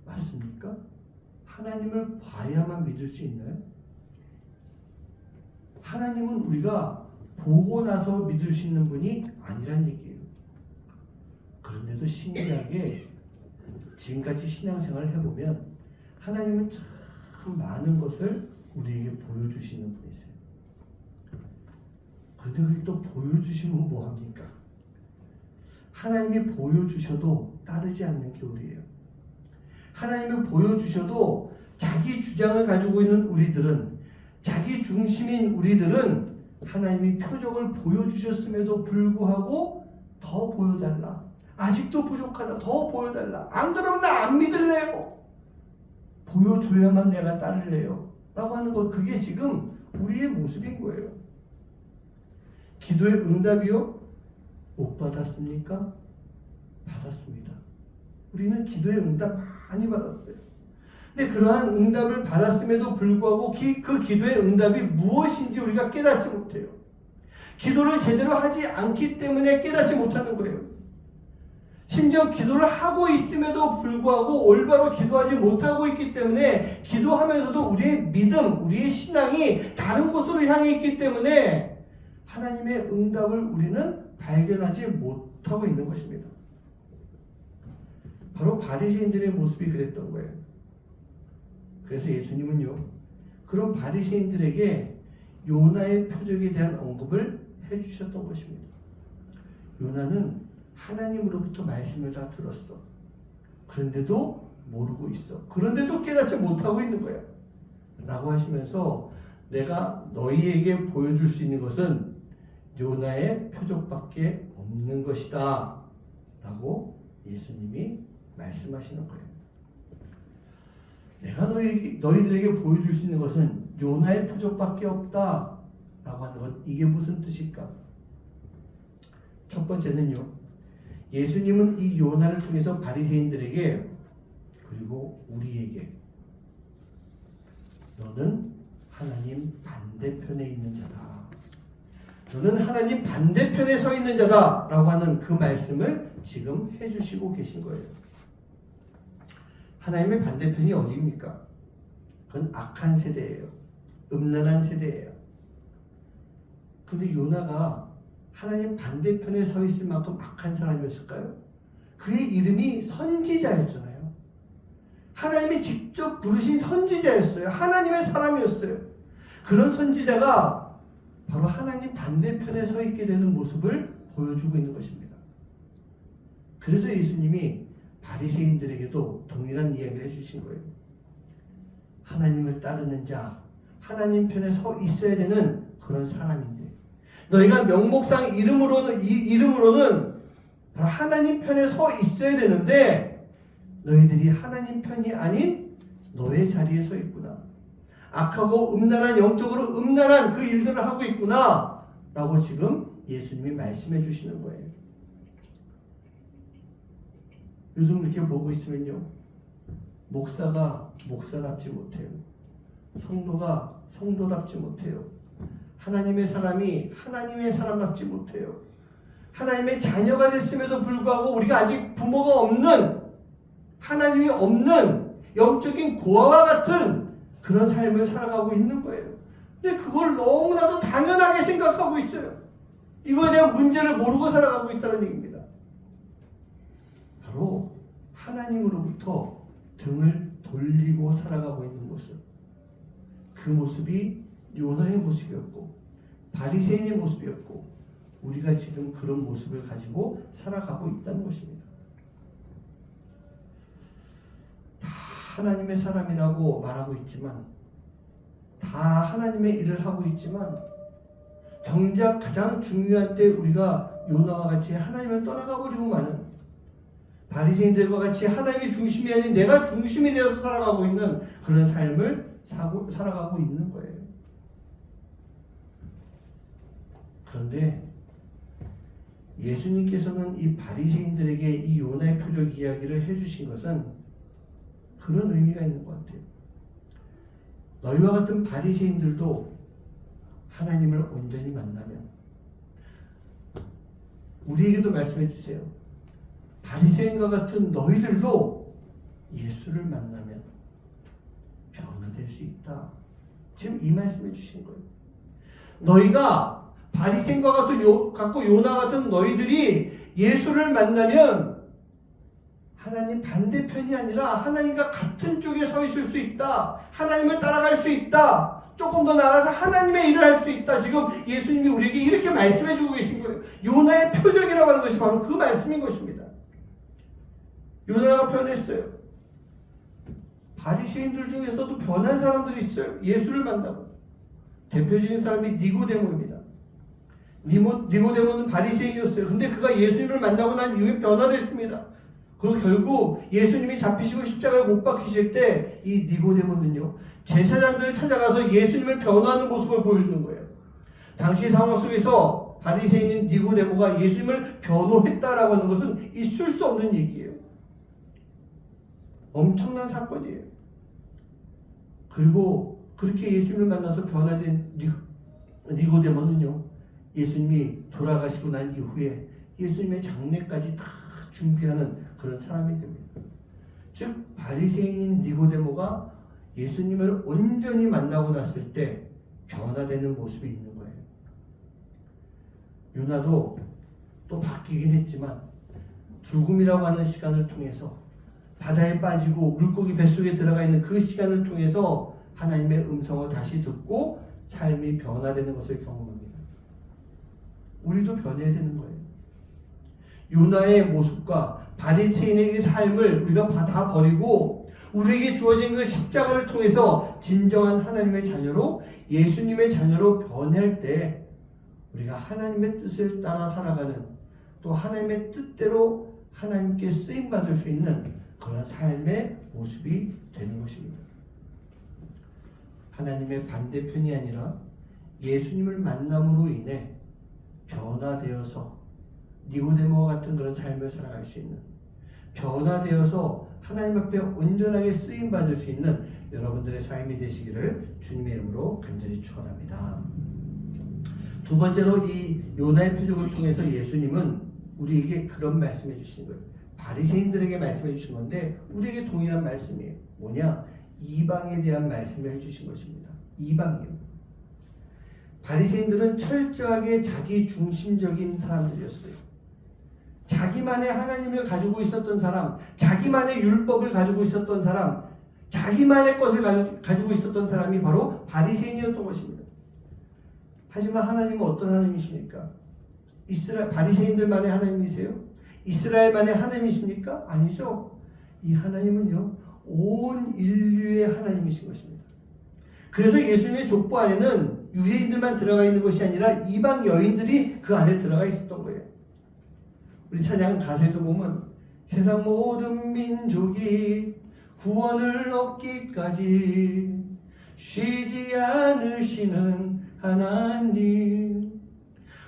맞습니까? 하나님을 봐야만 믿을 수 있나요? 하나님은 우리가 보고 나서 믿을 수 있는 분이 아니란 얘기예요. 그런데도 신기하게 지금까지 신앙생활을 해보면 하나님은 참 많은 것을 우리에게 보여주시는 분이세요. 그런데 그게 또 보여주시면 뭐합니까? 하나님이 보여주셔도 따르지 않는 게 우리예요. 하나님이 보여주셔도 자기 주장을 가지고 있는 우리들은, 자기 중심인 우리들은 하나님이 표적을 보여주셨음에도 불구하고 더 보여달라, 아직도 부족하다, 더 보여달라, 안 그러면 나 안 믿을래요, 보여줘야만 내가 따를래요 라고 하는 것, 그게 지금 우리의 모습인 거예요. 기도의 응답이요? 못 받았습니까? 받았습니다. 우리는 기도의 응답 많이 받았어요. 근데 그러한 응답을 받았음에도 불구하고 그 기도의 응답이 무엇인지 우리가 깨닫지 못해요. 기도를 제대로 하지 않기 때문에 깨닫지 못하는 거예요. 심지어 기도를 하고 있음에도 불구하고 올바로 기도하지 못하고 있기 때문에 기도하면서도 우리의 믿음, 우리의 신앙이 다른 곳으로 향해 있기 때문에 하나님의 응답을 우리는 발견하지 못하고 있는 것입니다. 바로 바리새인들의 모습이 그랬던 거예요. 그래서 예수님은요, 그런 바리새인들에게 요나의 표적에 대한 언급을 해주셨던 것입니다. 요나는 하나님으로부터 말씀을 다 들었어. 그런데도 모르고 있어. 그런데도 깨닫지 못하고 있는 거야. 라고 하시면서 내가 너희에게 보여줄 수 있는 것은 요나의 표적밖에 없는 것이다 라고 예수님이 말씀하시는 거예요. 내가 너희들에게 보여줄 수 있는 것은 요나의 표적밖에 없다 라고 하는 것, 이게 무슨 뜻일까? 첫 번째는요, 예수님은 이 요나를 통해서 바리새인들에게, 그리고 우리에게, 너는 하나님 반대편에 있는 자다, 너는 하나님 반대편에 서 있는 자다 라고 하는 그 말씀을 지금 해주시고 계신 거예요. 하나님의 반대편이 어디입니까? 그건 악한 세대예요. 음란한 세대예요. 근데 요나가 하나님 반대편에 서 있을 만큼 악한 사람이었을까요? 그의 이름이 선지자였잖아요. 하나님이 직접 부르신 선지자였어요. 하나님의 사람이었어요. 그런 선지자가 바로 하나님 반대편에 서 있게 되는 모습을 보여주고 있는 것입니다. 그래서 예수님이 바리새인들에게도 동일한 이야기를 해주신 거예요. 하나님을 따르는 자, 하나님 편에 서 있어야 되는 그런 사람인데, 너희가 명목상 이름으로는 바로 하나님 편에 서 있어야 되는데 너희들이 하나님 편이 아닌 너의 자리에 서 있구나. 악하고 음란한, 영적으로 음란한 그 일들을 하고 있구나 라고 지금 예수님이 말씀해 주시는 거예요. 요즘 이렇게 보고 있으면요, 목사가 목사답지 못해요. 성도가 성도답지 못해요. 하나님의 사람이 하나님의 사람답지 못해요. 하나님의 자녀가 됐음에도 불구하고 우리가 아직 부모가 없는, 하나님이 없는 영적인 고아와 같은 그런 삶을 살아가고 있는 거예요. 근데 그걸 너무나도 당연하게 생각하고 있어요. 이거에 대한 문제를 모르고 살아가고 있다는 얘기입니다. 바로 하나님으로부터 등을 돌리고 살아가고 있는 모습. 그 모습이 요나의 모습이었고 바리새인의 모습이었고 우리가 지금 그런 모습을 가지고 살아가고 있다는 것입니다. 다 하나님의 사람이라고 말하고 있지만, 다 하나님의 일을 하고 있지만, 정작 가장 중요한 때 우리가 요나와 같이 하나님을 떠나가 버리고 마는, 바리새인들과 같이 하나님이 중심이 아닌 내가 중심이 되어서 살아가고 있는 그런 삶을 살아가고 있는 거예요. 그런데 예수님께서는 이 바리새인들에게 이 요나의 표적 이야기를 해주신 것은 그런 의미가 있는 것 같아요. 너희와 같은 바리새인들도 하나님을 온전히 만나면, 우리에게도 말씀해 주세요. 바리새인과 같은 너희들도 예수를 만나면 변화될 수 있다. 지금 이 말씀해 주신 거예요. 너희가 바리새인과 같은 요나 같은 너희들이 예수를 만나면 하나님 반대편이 아니라 하나님과 같은 쪽에 서 있을 수 있다. 하나님을 따라갈 수 있다. 조금 더 나아가서 하나님의 일을 할 수 있다. 지금 예수님이 우리에게 이렇게 말씀해 주고 계신 거예요. 요나의 표적이라고 하는 것이 바로 그 말씀인 것입니다. 요나가 변했어요. 바리새인들 중에서도 변한 사람들이 있어요. 예수를 만나고. 대표적인 사람이 니고데모입니다. 니고데모는 바리새인이었어요. 근데 그가 예수님을 만나고 난 이후에 변화됐습니다. 그리고 결국 예수님이 잡히시고 십자가에 못 박히실 때 이 니고데모는요, 제사장들을 찾아가서 예수님을 변화하는 모습을 보여주는 거예요. 당시 상황 속에서 바리새인인 니고데모가 예수님을 변호했다라고 하는 것은 있을 수 없는 얘기예요. 엄청난 사건이에요. 그리고 그렇게 예수님을 만나서 변화된 니고데모는요, 예수님이 돌아가시고 난 이후에 예수님의 장례까지 다 준비하는 그런 사람이 됩니다. 즉 바리새인인 니고데모가 예수님을 온전히 만나고 났을 때 변화되는 모습이 있는 거예요. 요나도 또 바뀌긴 했지만 죽음이라고 하는 시간을 통해서, 바다에 빠지고 물고기 뱃속에 들어가 있는 그 시간을 통해서 하나님의 음성을 다시 듣고 삶이 변화되는 것을 경험합니다. 우리도 변해야 되는 거예요. 요나의 모습과 바리새인의 삶을 우리가 다 버리고 우리에게 주어진 그 십자가를 통해서 진정한 하나님의 자녀로, 예수님의 자녀로 변할 때 우리가 하나님의 뜻을 따라 살아가는, 또 하나님의 뜻대로 하나님께 쓰임받을 수 있는 그런 삶의 모습이 되는 것입니다. 하나님의 반대편이 아니라 예수님을 만남으로 인해 변화되어서 니고데모와 같은 그런 삶을 살아갈 수 있는, 변화되어서 하나님 앞에 온전하게 쓰임받을 수 있는 여러분들의 삶이 되시기를 주님의 이름으로 간절히 축원합니다. 두 번째로 이 요나의 표적을 통해서 예수님은 우리에게 그런 말씀해 주신 거예요. 바리새인들에게 말씀해 주신 건데 우리에게 동일한 말씀이에요. 뭐냐? 이방에 대한 말씀을 해주신 것입니다. 이방이요. 바리새인들은 철저하게 자기 중심적인 사람들이었어요. 자기만의 하나님을 가지고 있었던 사람, 자기만의 율법을 가지고 있었던 사람, 자기만의 것을 가지고 있었던 사람이 바로 바리새인이었던 것입니다. 하지만 하나님은 어떤 하나님이십니까? 바리새인들만의 하나님이세요? 이스라엘만의 하나님이십니까? 아니죠. 이 하나님은요, 온 인류의 하나님이신 것입니다. 그래서 예수님의 족보 안에는 유대인들만 들어가 있는 것이 아니라 이방 여인들이 그 안에 들어가 있었던 거예요. 우리 찬양 가사에도 보면 세상 모든 민족이 구원을 얻기까지 쉬지 않으시는 하나님.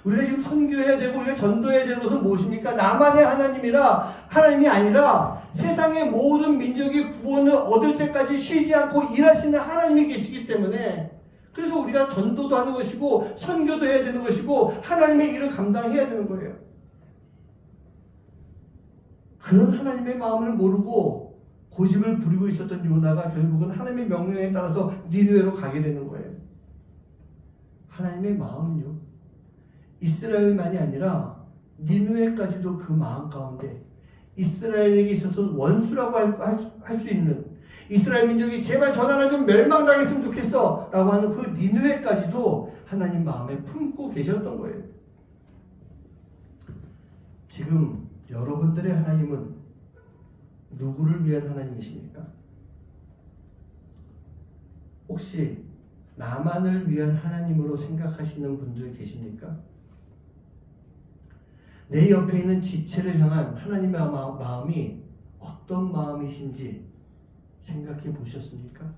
우리가 지금 선교해야 되고 우리가 전도해야 되는 것은 무엇입니까? 나만의 하나님이 아니라 세상의 모든 민족의 구원을 얻을 때까지 쉬지 않고 일하시는 하나님이 계시기 때문에, 그래서 우리가 전도도 하는 것이고 선교도 해야 되는 것이고 하나님의 일을 감당해야 되는 거예요. 그런 하나님의 마음을 모르고 고집을 부리고 있었던 요나가 결국은 하나님의 명령에 따라서 니느웨로 가게 되는 거예요. 하나님의 마음은요, 이스라엘만이 아니라 니느웨까지도 그 마음 가운데 이스라엘에게 있어서 원수라고 할 수 있는, 이스라엘 민족이 제발 저 나라 좀 멸망당했으면 좋겠어 라고 하는 그 니느웨까지도 하나님 마음에 품고 계셨던 거예요. 지금 여러분들의 하나님은 누구를 위한 하나님이십니까? 혹시 나만을 위한 하나님으로 생각하시는 분들 계십니까? 내 옆에 있는 지체를 향한 하나님의 마음이 어떤 마음이신지 생각해 보셨습니까?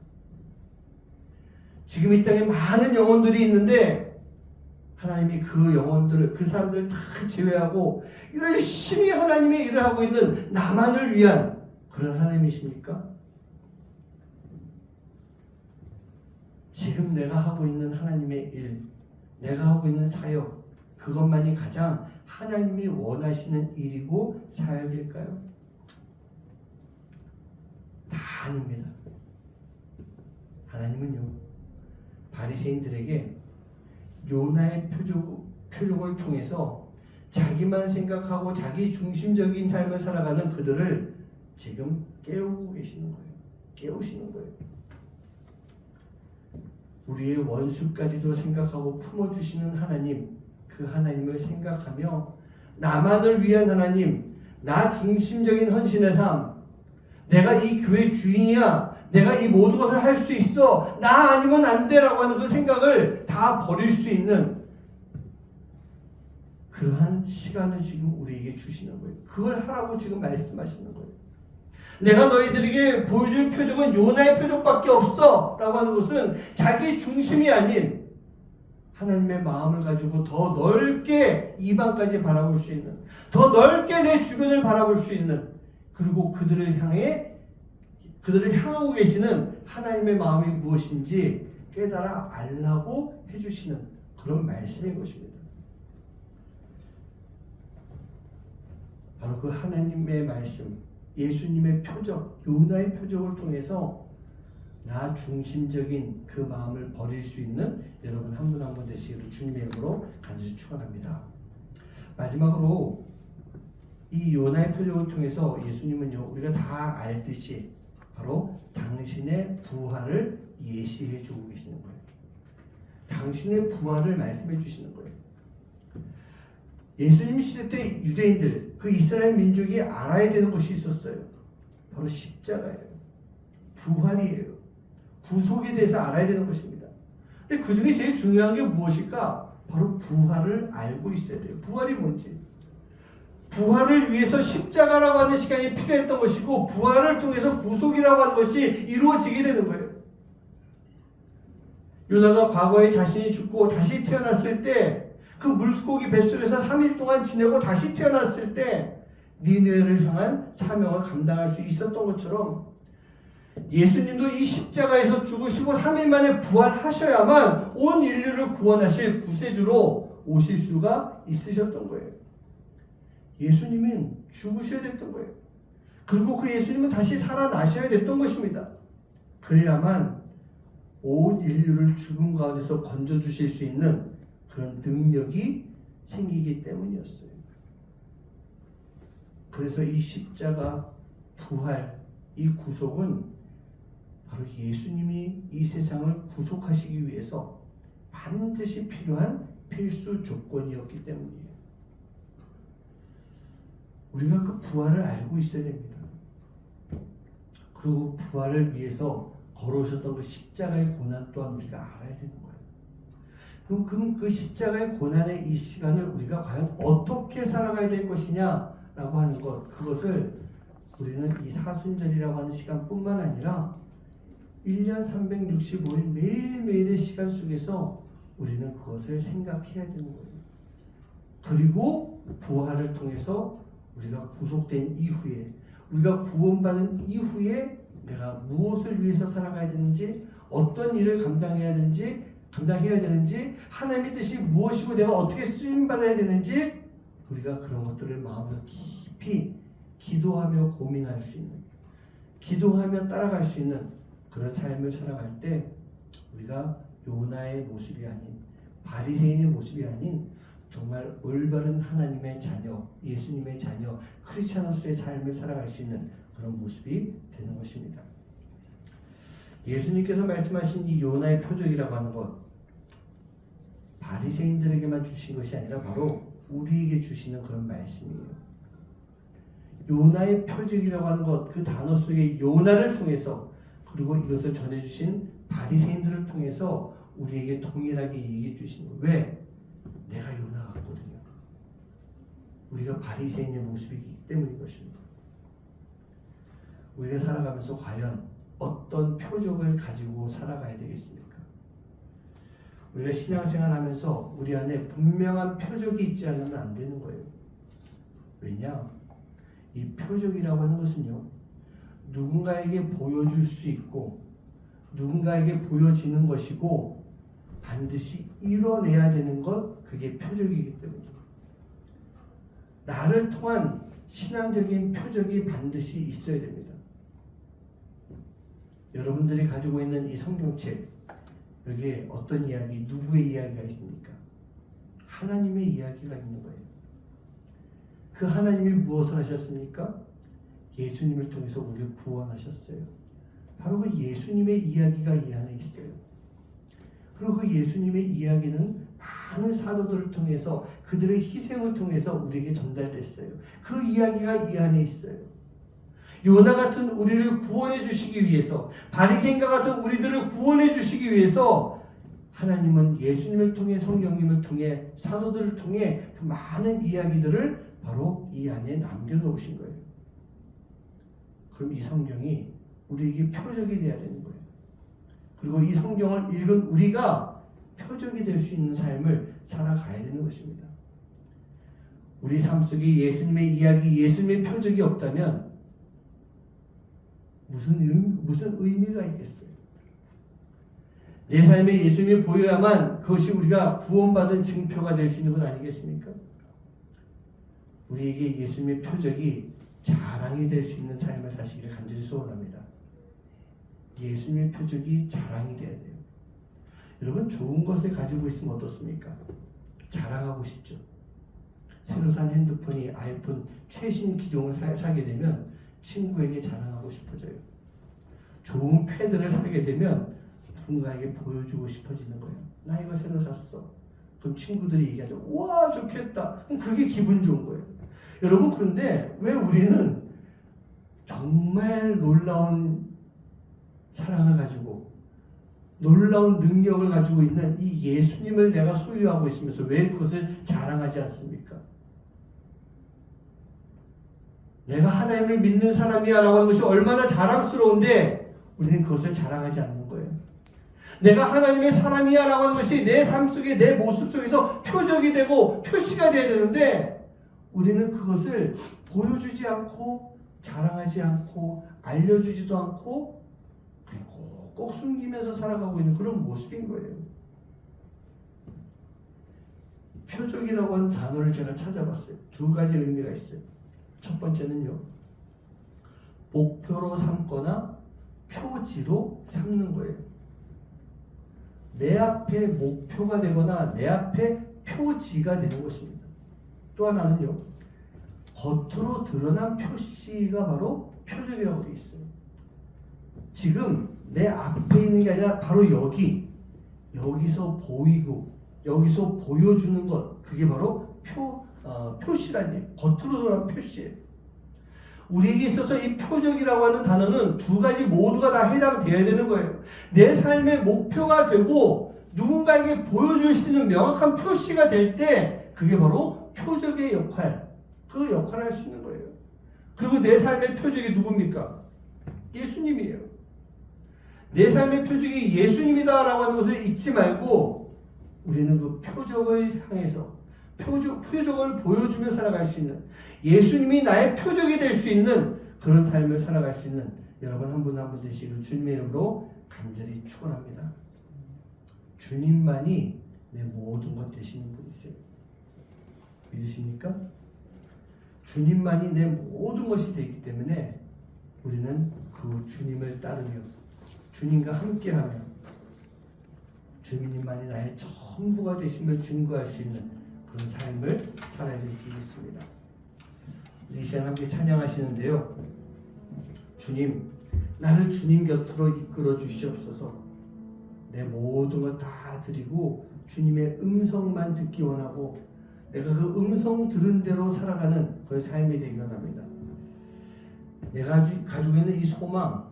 지금 이 땅에 많은 영혼들이 있는데 하나님이 그 영혼들, 그 사람들 다 제외하고 열심히 하나님의 일을 하고 있는 나만을 위한 그런 하나님이십니까? 지금 내가 하고 있는 하나님의 일, 내가 하고 있는 사역, 그것만이 가장 하나님이 원하시는 일이고 사역일까요? 다 아닙니다. 하나님은요, 바리새인들에게 요나의 표적을 통해서 자기만 생각하고 자기 중심적인 삶을 살아가는 그들을 지금 깨우고 계시는 거예요. 깨우시는 거예요. 우리의 원수까지도 생각하고 품어주시는 하나님, 그 하나님을 생각하며 나만을 위한 하나님, 나 중심적인 헌신의 삶, 내가 이 교회 주인이야, 내가 이 모든 것을 할 수 있어, 나 아니면 안 돼라고 하는 그 생각을 다 버릴 수 있는 그러한 시간을 지금 우리에게 주시는 거예요. 그걸 하라고 지금 말씀하시는 거예요. 내가 너희들에게 보여줄 표적은 요나의 표적밖에 없어 라고 하는 것은 자기 중심이 아닌 하나님의 마음을 가지고 더 넓게 이방까지 바라볼 수 있는, 더 넓게 내 주변을 바라볼 수 있는, 그리고 그들을 향하고 계시는 하나님의 마음이 무엇인지 깨달아 알라고 해주시는 그런 말씀인 것입니다. 바로 그 하나님의 말씀, 예수님의 표적, 요나의 표적을 통해서 나 중심적인 그 마음을 버릴 수 있는 여러분 한 분 한 분 되시기를 주님의 이름으로 간절히 축원합니다. 마지막으로 이 요나의 표적을 통해서 예수님은요, 우리가 다 알듯이 바로 당신의 부활을 예시해 주고 계시는 거예요. 당신의 부활을 말씀해 주시는 거예요. 예수님 시대 때 유대인들, 그 이스라엘 민족이 알아야 되는 것이 있었어요. 바로 십자가예요. 부활이에요. 구속에 대해서 알아야 되는 것입니다. 근데 그 중에 제일 중요한 게 무엇일까? 바로 부활을 알고 있어야 돼요. 부활이 뭔지. 부활을 위해서 십자가라고 하는 시간이 필요했던 것이고, 부활을 통해서 구속이라고 하는 것이 이루어지게 되는 거예요. 요나가 과거에 자신이 죽고 다시 태어났을 때, 그 물고기 뱃속에서 3일 동안 지내고 다시 태어났을 때 니느웨를 향한 사명을 감당할 수 있었던 것처럼, 예수님도 이 십자가에서 죽으시고 3일 만에 부활하셔야만 온 인류를 구원하실 구세주로 오실 수가 있으셨던 거예요. 예수님은 죽으셔야 됐던 거예요. 그리고 그 예수님은 다시 살아나셔야 됐던 것입니다. 그래야만 온 인류를 죽음 가운데서 건져주실 수 있는 그런 능력이 생기기 때문이었어요. 그래서 이 십자가, 부활, 이 구속은 바로 예수님이 이 세상을 구속하시기 위해서 반드시 필요한 필수 조건이었기 때문이에요. 우리가 그 부활을 알고 있어야 됩니다. 그리고 부활을 위해서 걸어오셨던 그 십자가의 고난 또한 우리가 알아야 되는 거예요. 그럼 그 십자가의 고난의 이 시간을 우리가 과연 어떻게 살아가야 될 것이냐라고 하는 것, 그것을 우리는 이 사순절이라고 하는 시간뿐만 아니라 1년 365일 매일매일의 시간 속에서 우리는 그것을 생각해야 되는 거예요. 그리고 부활을 통해서 우리가 구속된 이후에, 우리가 구원받은 이후에 내가 무엇을 위해서 살아가야 되는지, 어떤 일을 감당해야 되는지, 하나님의 뜻이 무엇이고 내가 어떻게 쓰임받아야 되는지, 우리가 그런 것들을 마음으로 깊이 기도하며 고민할 수 있는, 기도하며 따라갈 수 있는 그런 삶을 살아갈 때 우리가 요나의 모습이 아닌, 바리새인의 모습이 아닌 정말 올바른 하나님의 자녀, 예수님의 자녀, 크리스찬으로서의 삶을 살아갈 수 있는 그런 모습이 되는 것입니다. 예수님께서 말씀하신 이 요나의 표적이라고 하는 것, 바리새인들에게만 주신 것이 아니라 바로 우리에게 주시는 그런 말씀이에요. 요나의 표적이라고 하는 것, 그 단어 속에 요나를 통해서, 그리고 이것을 전해주신 바리새인들을 통해서 우리에게 동일하게 얘기해 주시는 거예요. 왜? 내가 요나 같거든요. 우리가 바리새인의 모습이기 때문인 것입니다. 우리가 살아가면서 과연 어떤 표적을 가지고 살아가야 되겠습니까? 우리가 신앙생활 하면서 우리 안에 분명한 표적이 있지 않으면 안 되는 거예요. 왜냐? 이 표적이라고 하는 것은요, 누군가에게 보여줄 수 있고 누군가에게 보여지는 것이고 반드시 이뤄내야 되는 것, 그게 표적이기 때문입니다. 나를 통한 신앙적인 표적이 반드시 있어야 됩니다. 여러분들이 가지고 있는 이 성경책, 여기에 어떤 이야기, 누구의 이야기가 있습니까? 하나님의 이야기가 있는 거예요. 그 하나님이 무엇을 하셨습니까? 예수님을 통해서 우리를 구원하셨어요. 바로 그 예수님의 이야기가 이 안에 있어요. 그리고 그 예수님의 이야기는 많은 사도들을 통해서, 그들의 희생을 통해서 우리에게 전달됐어요. 그 이야기가 이 안에 있어요. 요나 같은 우리를 구원해 주시기 위해서, 바리새인과 같은 우리들을 구원해 주시기 위해서 하나님은 예수님을 통해, 성령님을 통해, 사도들을 통해 그 많은 이야기들을 바로 이 안에 남겨놓으신 거예요. 그럼 이 성경이 우리에게 표적이 되어야 되는 거예요. 그리고 이 성경을 읽은 우리가 표적이 될 수 있는 삶을 살아가야 되는 것입니다. 우리 삶 속에 예수님의 이야기, 예수님의 표적이 없다면 무슨 의미가 있겠어요? 내 삶에 예수님이 보여야만 그것이 우리가 구원받은 증표가 될 수 있는 것 아니겠습니까? 우리에게 예수님의 표적이 자랑이 될 수 있는 삶을 사시기를 간절히 소원합니다. 예수님의 표적이 자랑이 돼야 돼요. 여러분, 좋은 것을 가지고 있으면 어떻습니까? 자랑하고 싶죠. 새로 산 핸드폰이 아이폰 최신 기종을 사게 되면 친구에게 자랑하고 싶어져요. 좋은 패드를 사게 되면 누군가에게 보여주고 싶어지는 거예요. 나 이거 새로 샀어. 그럼 친구들이 얘기하죠. 와, 좋겠다. 그럼 그게 기분 좋은 거예요. 여러분, 그런데 왜 우리는 정말 놀라운 사랑을 가지고 놀라운 능력을 가지고 있는 이 예수님을 내가 소유하고 있으면서 왜 그것을 자랑하지 않습니까? 내가 하나님을 믿는 사람이야 라고 하는 것이 얼마나 자랑스러운데 우리는 그것을 자랑하지 않는 거예요. 내가 하나님의 사람이야 라고 하는 것이 내 삶 속에, 내 모습 속에서 표적이 되고 표시가 되어야 되는데 우리는 그것을 보여주지 않고 자랑하지 않고 알려주지도 않고 그냥 꼭 숨기면서 살아가고 있는 그런 모습인 거예요. 표적이라고 하는 단어를 제가 찾아봤어요. 두 가지 의미가 있어요. 첫 번째는요, 목표로 삼거나 표지로 삼는 거예요. 내 앞에 목표가 되거나 내 앞에 표지가 되는 것입니다. 또 하나는요, 겉으로 드러난 표시가 바로 표적이라고 되어 있어요. 지금 내 앞에 있는 게 아니라 바로 여기서 보이고 여기서 보여주는 것, 그게 바로 표시라는 얘기예요. 겉으로 드러난 표시예요. 우리에게 있어서 이 표적이라고 하는 단어는 두 가지 모두가 다 해당되어야 되는 거예요. 내 삶의 목표가 되고 누군가에게 보여줄 수 있는 명확한 표시가 될 때 그게 바로 표적의 역할, 그 역할을 할 수 있는 거예요. 그리고 내 삶의 표적이 누굽니까? 예수님이에요. 내 삶의 표적이 예수님이다라고 하는 것을 잊지 말고 우리는 그 표적을 향해서 표적을 보여주며 살아갈 수 있는, 예수님이 나의 표적이 될 수 있는 그런 삶을 살아갈 수 있는 여러분 한 분 한 분 되시길 주님의 이름으로 간절히 축원합니다. 주님만이 내 모든 것 되시는 분이세요. 믿으십니까? 주님만이 내 모든 것이 되기 때문에 우리는 그 주님을 따르며 주님과 함께하며 주님만이 나의 전부가 되심을 증거할 수 있는 그런 삶을 살아야 될 줄 믿습니다. 이 시간 함께 찬양하시는데요. 주님, 나를 주님 곁으로 이끌어 주시옵소서. 내 모든 것 다 드리고 주님의 음성만 듣기 원하고 내가 그 음성 들은 대로 살아가는 그 삶이 되기 원합니다. 내가 가지고 있는 이 소망,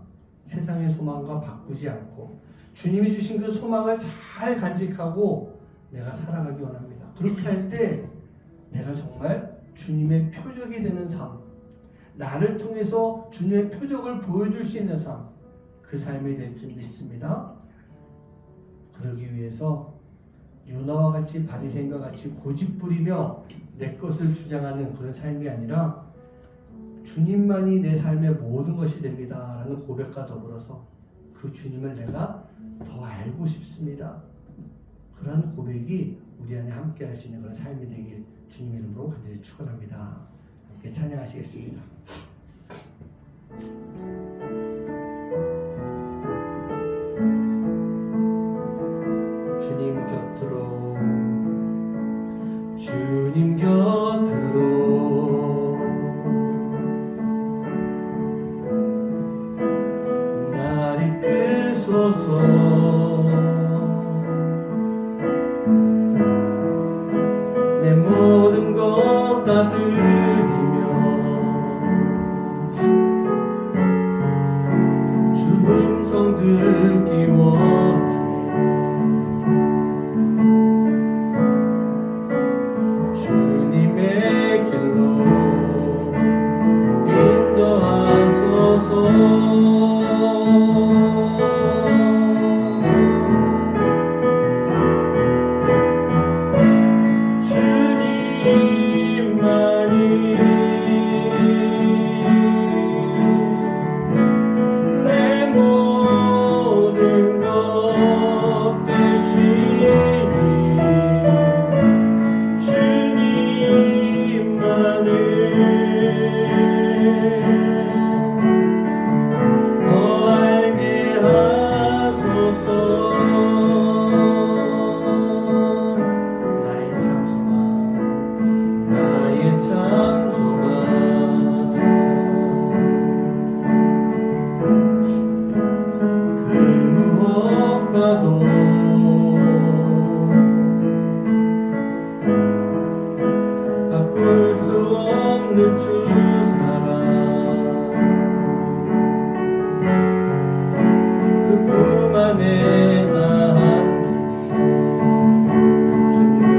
세상의 소망과 바꾸지 않고 주님이 주신 그 소망을 잘 간직하고 내가 살아가기 원합니다. 그렇게 할 때 내가 정말 주님의 표적이 되는 삶, 나를 통해서 주님의 표적을 보여줄 수 있는 삶, 그 삶이 될 줄 믿습니다. 그러기 위해서 요나와 같이 바리새인과 같이 고집부리며 내 것을 주장하는 그런 삶이 아니라 주님만이 내 삶의 모든 것이 됩니다 라는 고백과 더불어서 그 주님을 내가 더 알고 싶습니다. 그런 고백이 우리 안에 함께 할 수 있는 그런 삶이 되길 주님 이름으로 간절히 축원합니다. 함께 찬양하시겠습니다. 주님 곁으로 주님 곁으로 날 이끄소서. 내 모든 것 다 드리며 주 음성 듣기 원하네. 주님의 길로 인도하소서. 바꿀 수 없는 주 사랑, 그 품 안에 난 길이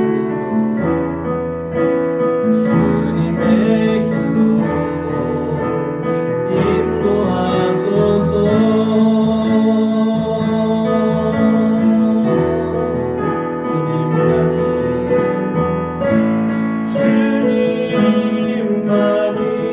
주님의 길로 인도하소서. 주님만이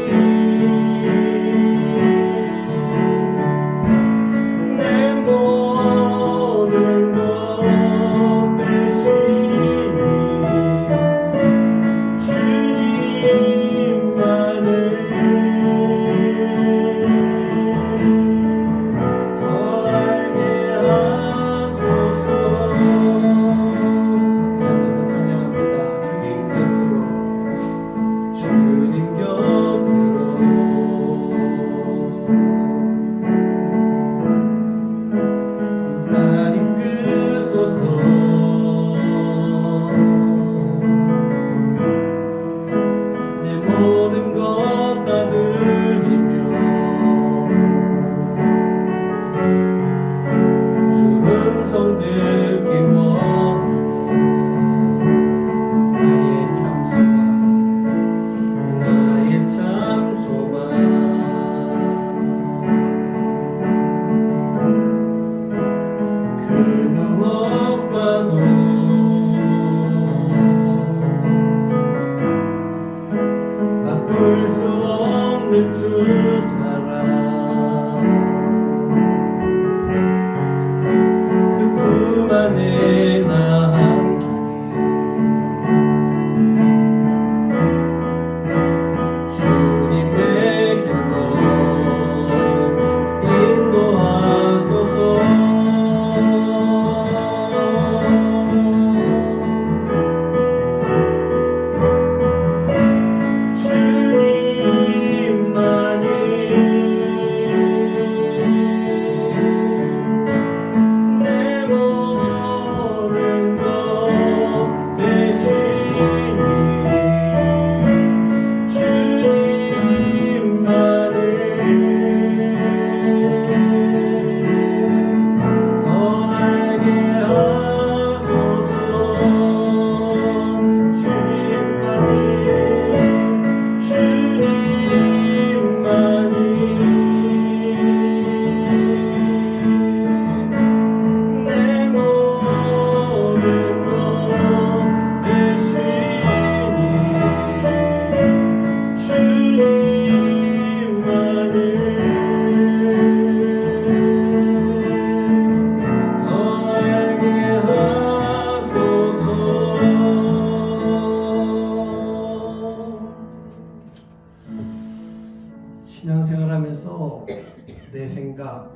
생각,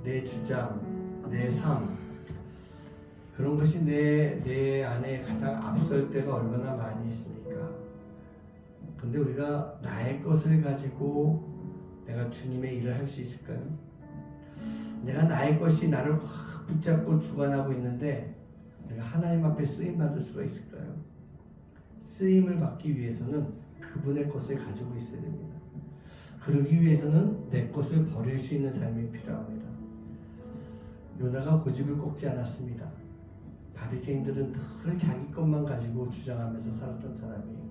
내 주장, 내 삶, 그런 것이 내 안에 가장 앞설 때가 얼마나 많이 있습니까? 근데 우리가 나의 것을 가지고 내가 주님의 일을 할 수 있을까요? 내가 나의 것이 나를 확 붙잡고 주관하고 있는데 내가 하나님 앞에 쓰임 받을 수가 있을까요? 쓰임을 받기 위해서는 그분의 것을 가지고 있어야 됩니다. 그러기 위해서는 내 것을 버릴 수 있는 삶이 필요합니다. 요나가 고집을 꺾지 않았습니다. 바리새인들은 늘 자기 것만 가지고 주장하면서 살았던 사람이에요.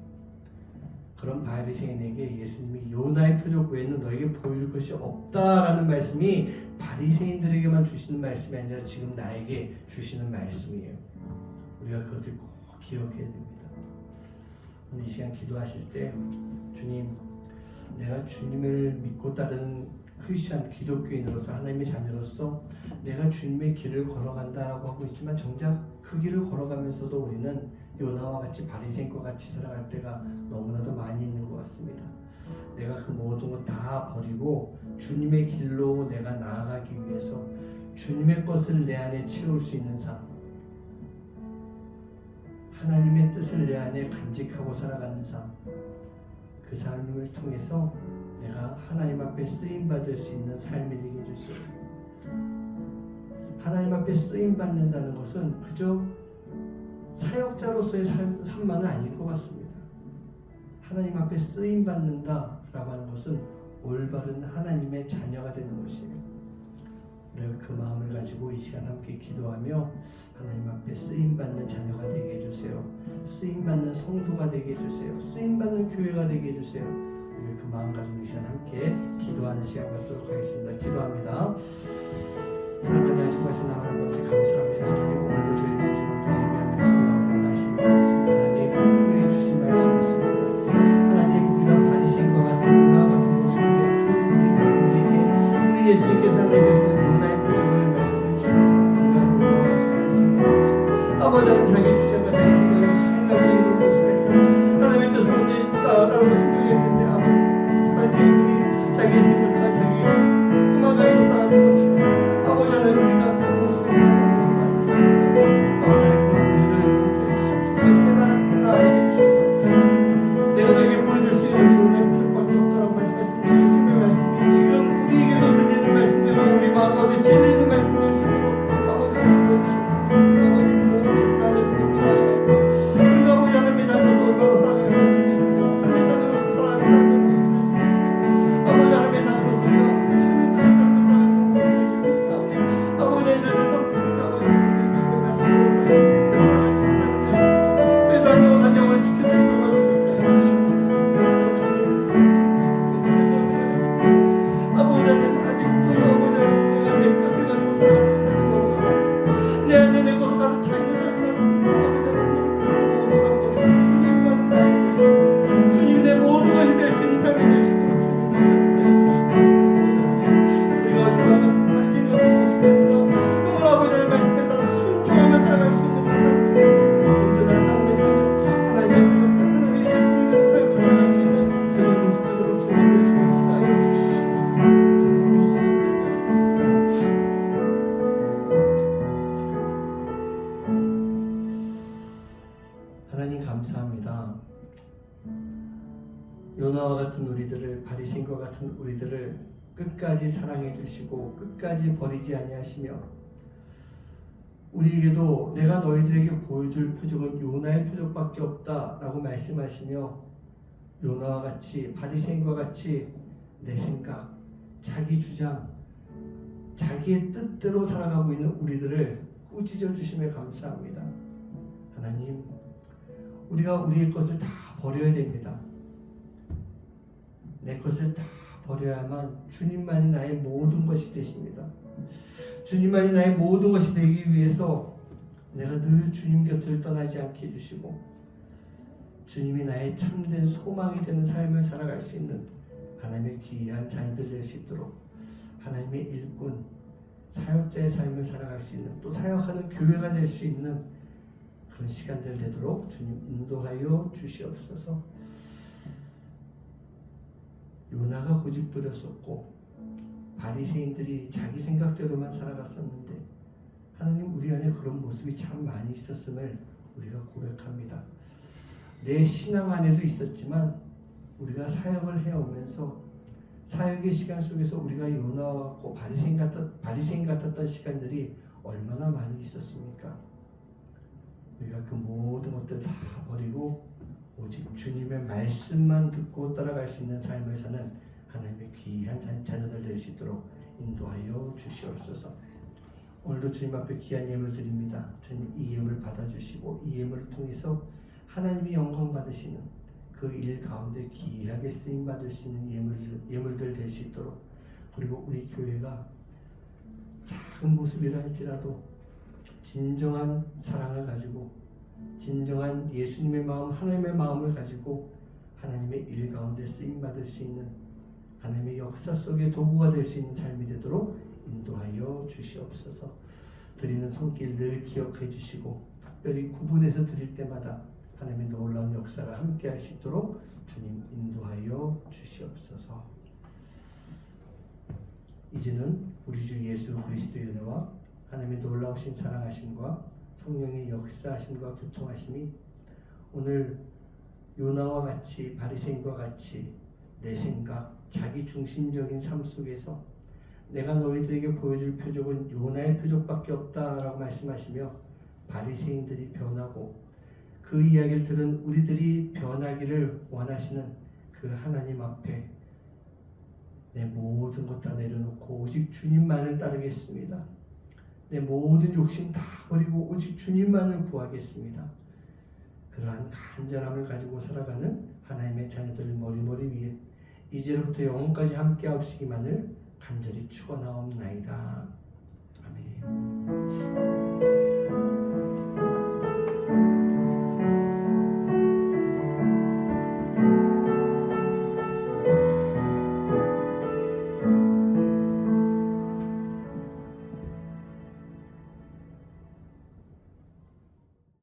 그런 바리새인에게 예수님이 요나의 표적 외에는 너에게 보여줄 것이 없다라는 말씀이 바리새인들에게만 주시는 말씀이 아니라 지금 나에게 주시는 말씀이에요. 우리가 그것을 꼭 기억해야 됩니다. 오늘 이 시간 기도하실 때 주님, 내가 주님을 믿고 따르는 크리스찬 기독교인으로서 하나님의 자녀로서 내가 주님의 길을 걸어간다라고 하고 있지만 정작 그 길을 걸어가면서도 우리는 요나와 같이 바리새인과 같이 살아갈 때가 너무나도 많이 있는 것 같습니다. 내가 그 모든 것 다 버리고 주님의 길로 내가 나아가기 위해서 주님의 것을 내 안에 채울 수 있는 삶, 하나님의 뜻을 내 안에 간직하고 살아가는 삶, 그 삶을 통해서 내가 하나님 앞에 쓰임받을 수 있는 삶이 되게 해주세요. 하나님 앞에 쓰임받는다는 것은 그저 사역자로서의 삶만은 아닐 것 같습니다. 하나님 앞에 쓰임받는다라고 하는 것은 올바른 하나님의 자녀가 되는 것이에요. 우리가 그 마음을 가지고 이 시간 함께 기도하며 하나님 앞에 쓰임받는 자녀가 되게 해주세요. 쓰임받는 성도가 되게 해주세요. 쓰임받는 교회가 되게 해주세요. 우리가 그 마음 가지고 이 시간 함께 기도하는 시간 갖도록 하겠습니다. 기도합니다. 사랑하는 하나님, 주님의 나라를 아버지 감사합니다. 하나님, 오늘도 저희들이 주님 앞에 예배하며 기도하고 말씀 드렸습니다. 하나님, 우리에게 주신 말씀이 있습니다. 하나님, 우리가 바리새인과 같은 요나 같은 모습인데 우리 예수님께서 하나님께서는 요나의 표적을 말씀해 주십니다. 우리가 요나와 같은 바리새인과 같이 아버지는 자기 주장과 자기 생각을 한 가지고 있는 모습에 하나님의 뜻을 먼저 따라고 순종했는데 아버지 바리새인들이 자기의 생각과 자기 그만 가지고 살아가는 것처럼 아버지 하나님, 우리가 그 모습에 너무 많이 있습니다. 아버지 하나님, 그런 우리를 용서해 주십시오. 깨달아 알게 주셔서 내가 너에게 보여줄 수 있는 요나의 표적밖에 없다라고 말씀하셨는데 예수님의 말씀이 지금 우리에게도 들리는 말씀대로 우리 마음 가운데 찔리는 말씀 될 수 있도록 아버지 하나님 보여주시옵소서. 아버지 그 모든 것을 나를 믿고 나아가고 우리가 아버지 하나님의 자녀로서 얼마나 살아가는 줄 있습니다. 하나님의 자녀로서 살아가는 삶의 모습을 줄 있습니다. 아버지 하나님의 자녀로서 우리가 주님의 뜻을 따르며 살아가는 모습을 줄 있사오니 아버지 하나님의 자녀로서 아버지 하나님의 주님의 말씀대로 살아갈 수 있는 삶이 되시고 저희들 안에 원한 영을 지켜주시도록 주시옵소서. 아버지 하나님, 아직도 아버지 하나님, 내가 내 것을 가지고 살아가는 삶이 너무나 많습니다. 내 안에 내 것을 가지고 차 있는 삶이 많습니다. 아버지 하나님, 모두 다 버리고 주님만 나의 것입니다. 주님이 내 모든 것이 될 수 있는 삶이 될 수 있도록 주님 다시 역사해 주시옵소서. 아버지 하나님, 우리가 요나 같은 바리새인 같은 모습이 아니라 오늘 아버지 하나님 말씀에 따라 순종하며 살아갈 수 있는 그런 삶을 통해서 온전한 하나님의 자녀, 하나님의 사역자, 하나님의 일꾼이 되는 삶을 살아갈 수 있는 저런 모습 되도록 주님의 주님 쌓여 주시옵소서. 주님 믿습니다. 하나님 감사합니다. 요나와 같은 우리들을, 바리새인과 같은 우리들을 끝까지 사랑해 주시고 끝까지 버리지 아니하시며 우리에게도 내가 너희들에게 보여줄 표적은 요나의 표적밖에 없다라고 말씀하시며 요나와 같이 바리새인과 같이 내 생각, 자기 주장, 자기의 뜻대로 살아가고 있는 우리들을 꾸짖어 주심에 감사합니다. 하나님, 우리가 우리의 것을 다 버려야 됩니다. 내 것을 다 버려야만 주님만이 나의 모든 것이 되십니다. 주님만이 나의 모든 것이 되기 위해서 내가 늘 주님 곁을 떠나지 않게 해주시고 주님이 나의 참된 소망이 되는 삶을 살아갈 수 있는 하나님의 귀한 자녀들 될 수 있도록 하나님의 일꾼, 사역자의 삶을 살아갈 수 있는 또 사역하는 교회가 될 수 있는 그런 시간들 되도록 주님 인도하여 주시옵소서. 요나가 고집 부렸었고 바리새인들이 자기 생각대로만 살아갔었는데 하나님 우리 안에 그런 모습이 참 많이 있었음을 우리가 고백합니다. 내 신앙 안에도 있었지만 우리가 사역을 해오면서 사역의 시간 속에서 우리가 요나와 같고 바리새인 같았던 시간들이 얼마나 많이 있었습니까? 우리가 그 모든 것들을 다 버리고 오직 주님의 말씀만 듣고 따라갈 수 있는 삶을 사는 하나님의 귀한 자녀들 될 수 있도록 인도하여 주시옵소서. 오늘도 주님 앞에 귀한 예물 드립니다. 주님 이 예물 받아주시고 이 예물을 통해서 하나님이 영광 받으시는 그 일 가운데 귀하게 쓰임 받을 수 있는 예물들 될 수 있도록, 그리고 우리 교회가 작은 모습이라 할지라도 진정한 사랑을 가지고 진정한 예수님의 마음, 하나님의 마음을 가지고 하나님의 일 가운데 쓰임 받을 수 있는 하나님의 역사 속에 도구가 될 수 있는 삶이 되도록 인도하여 주시옵소서. 드리는 손길 늘 기억해 주시고 특별히 구분해서 드릴 때마다 하나님의 놀라운 역사가 함께 할 수 있도록 주님 인도하여 주시옵소서. 이제는 우리 주 예수 그리스도의 은혜와 하나님의 놀라우신 사랑하심과 성령의 역사하심과 교통하심이 오늘 요나와 같이 바리새인과 같이 내 생각, 자기 중심적인 삶 속에서 내가 너희들에게 보여줄 표적은 요나의 표적밖에 없다라고 말씀하시며 바리새인들이 변하고 그 이야기를 들은 우리들이 변하기를 원하시는 그 하나님 앞에 내 모든 것 다 내려놓고 오직 주님만을 따르겠습니다. 내 모든 욕심 다 버리고 오직 주님만을 구하겠습니다. 그러한 간절함을 가지고 살아가는 하나님의 자녀들 머리 위에 이제로부터 영원까지 함께 하시기만을 간절히 축원하옵나이다. 아멘.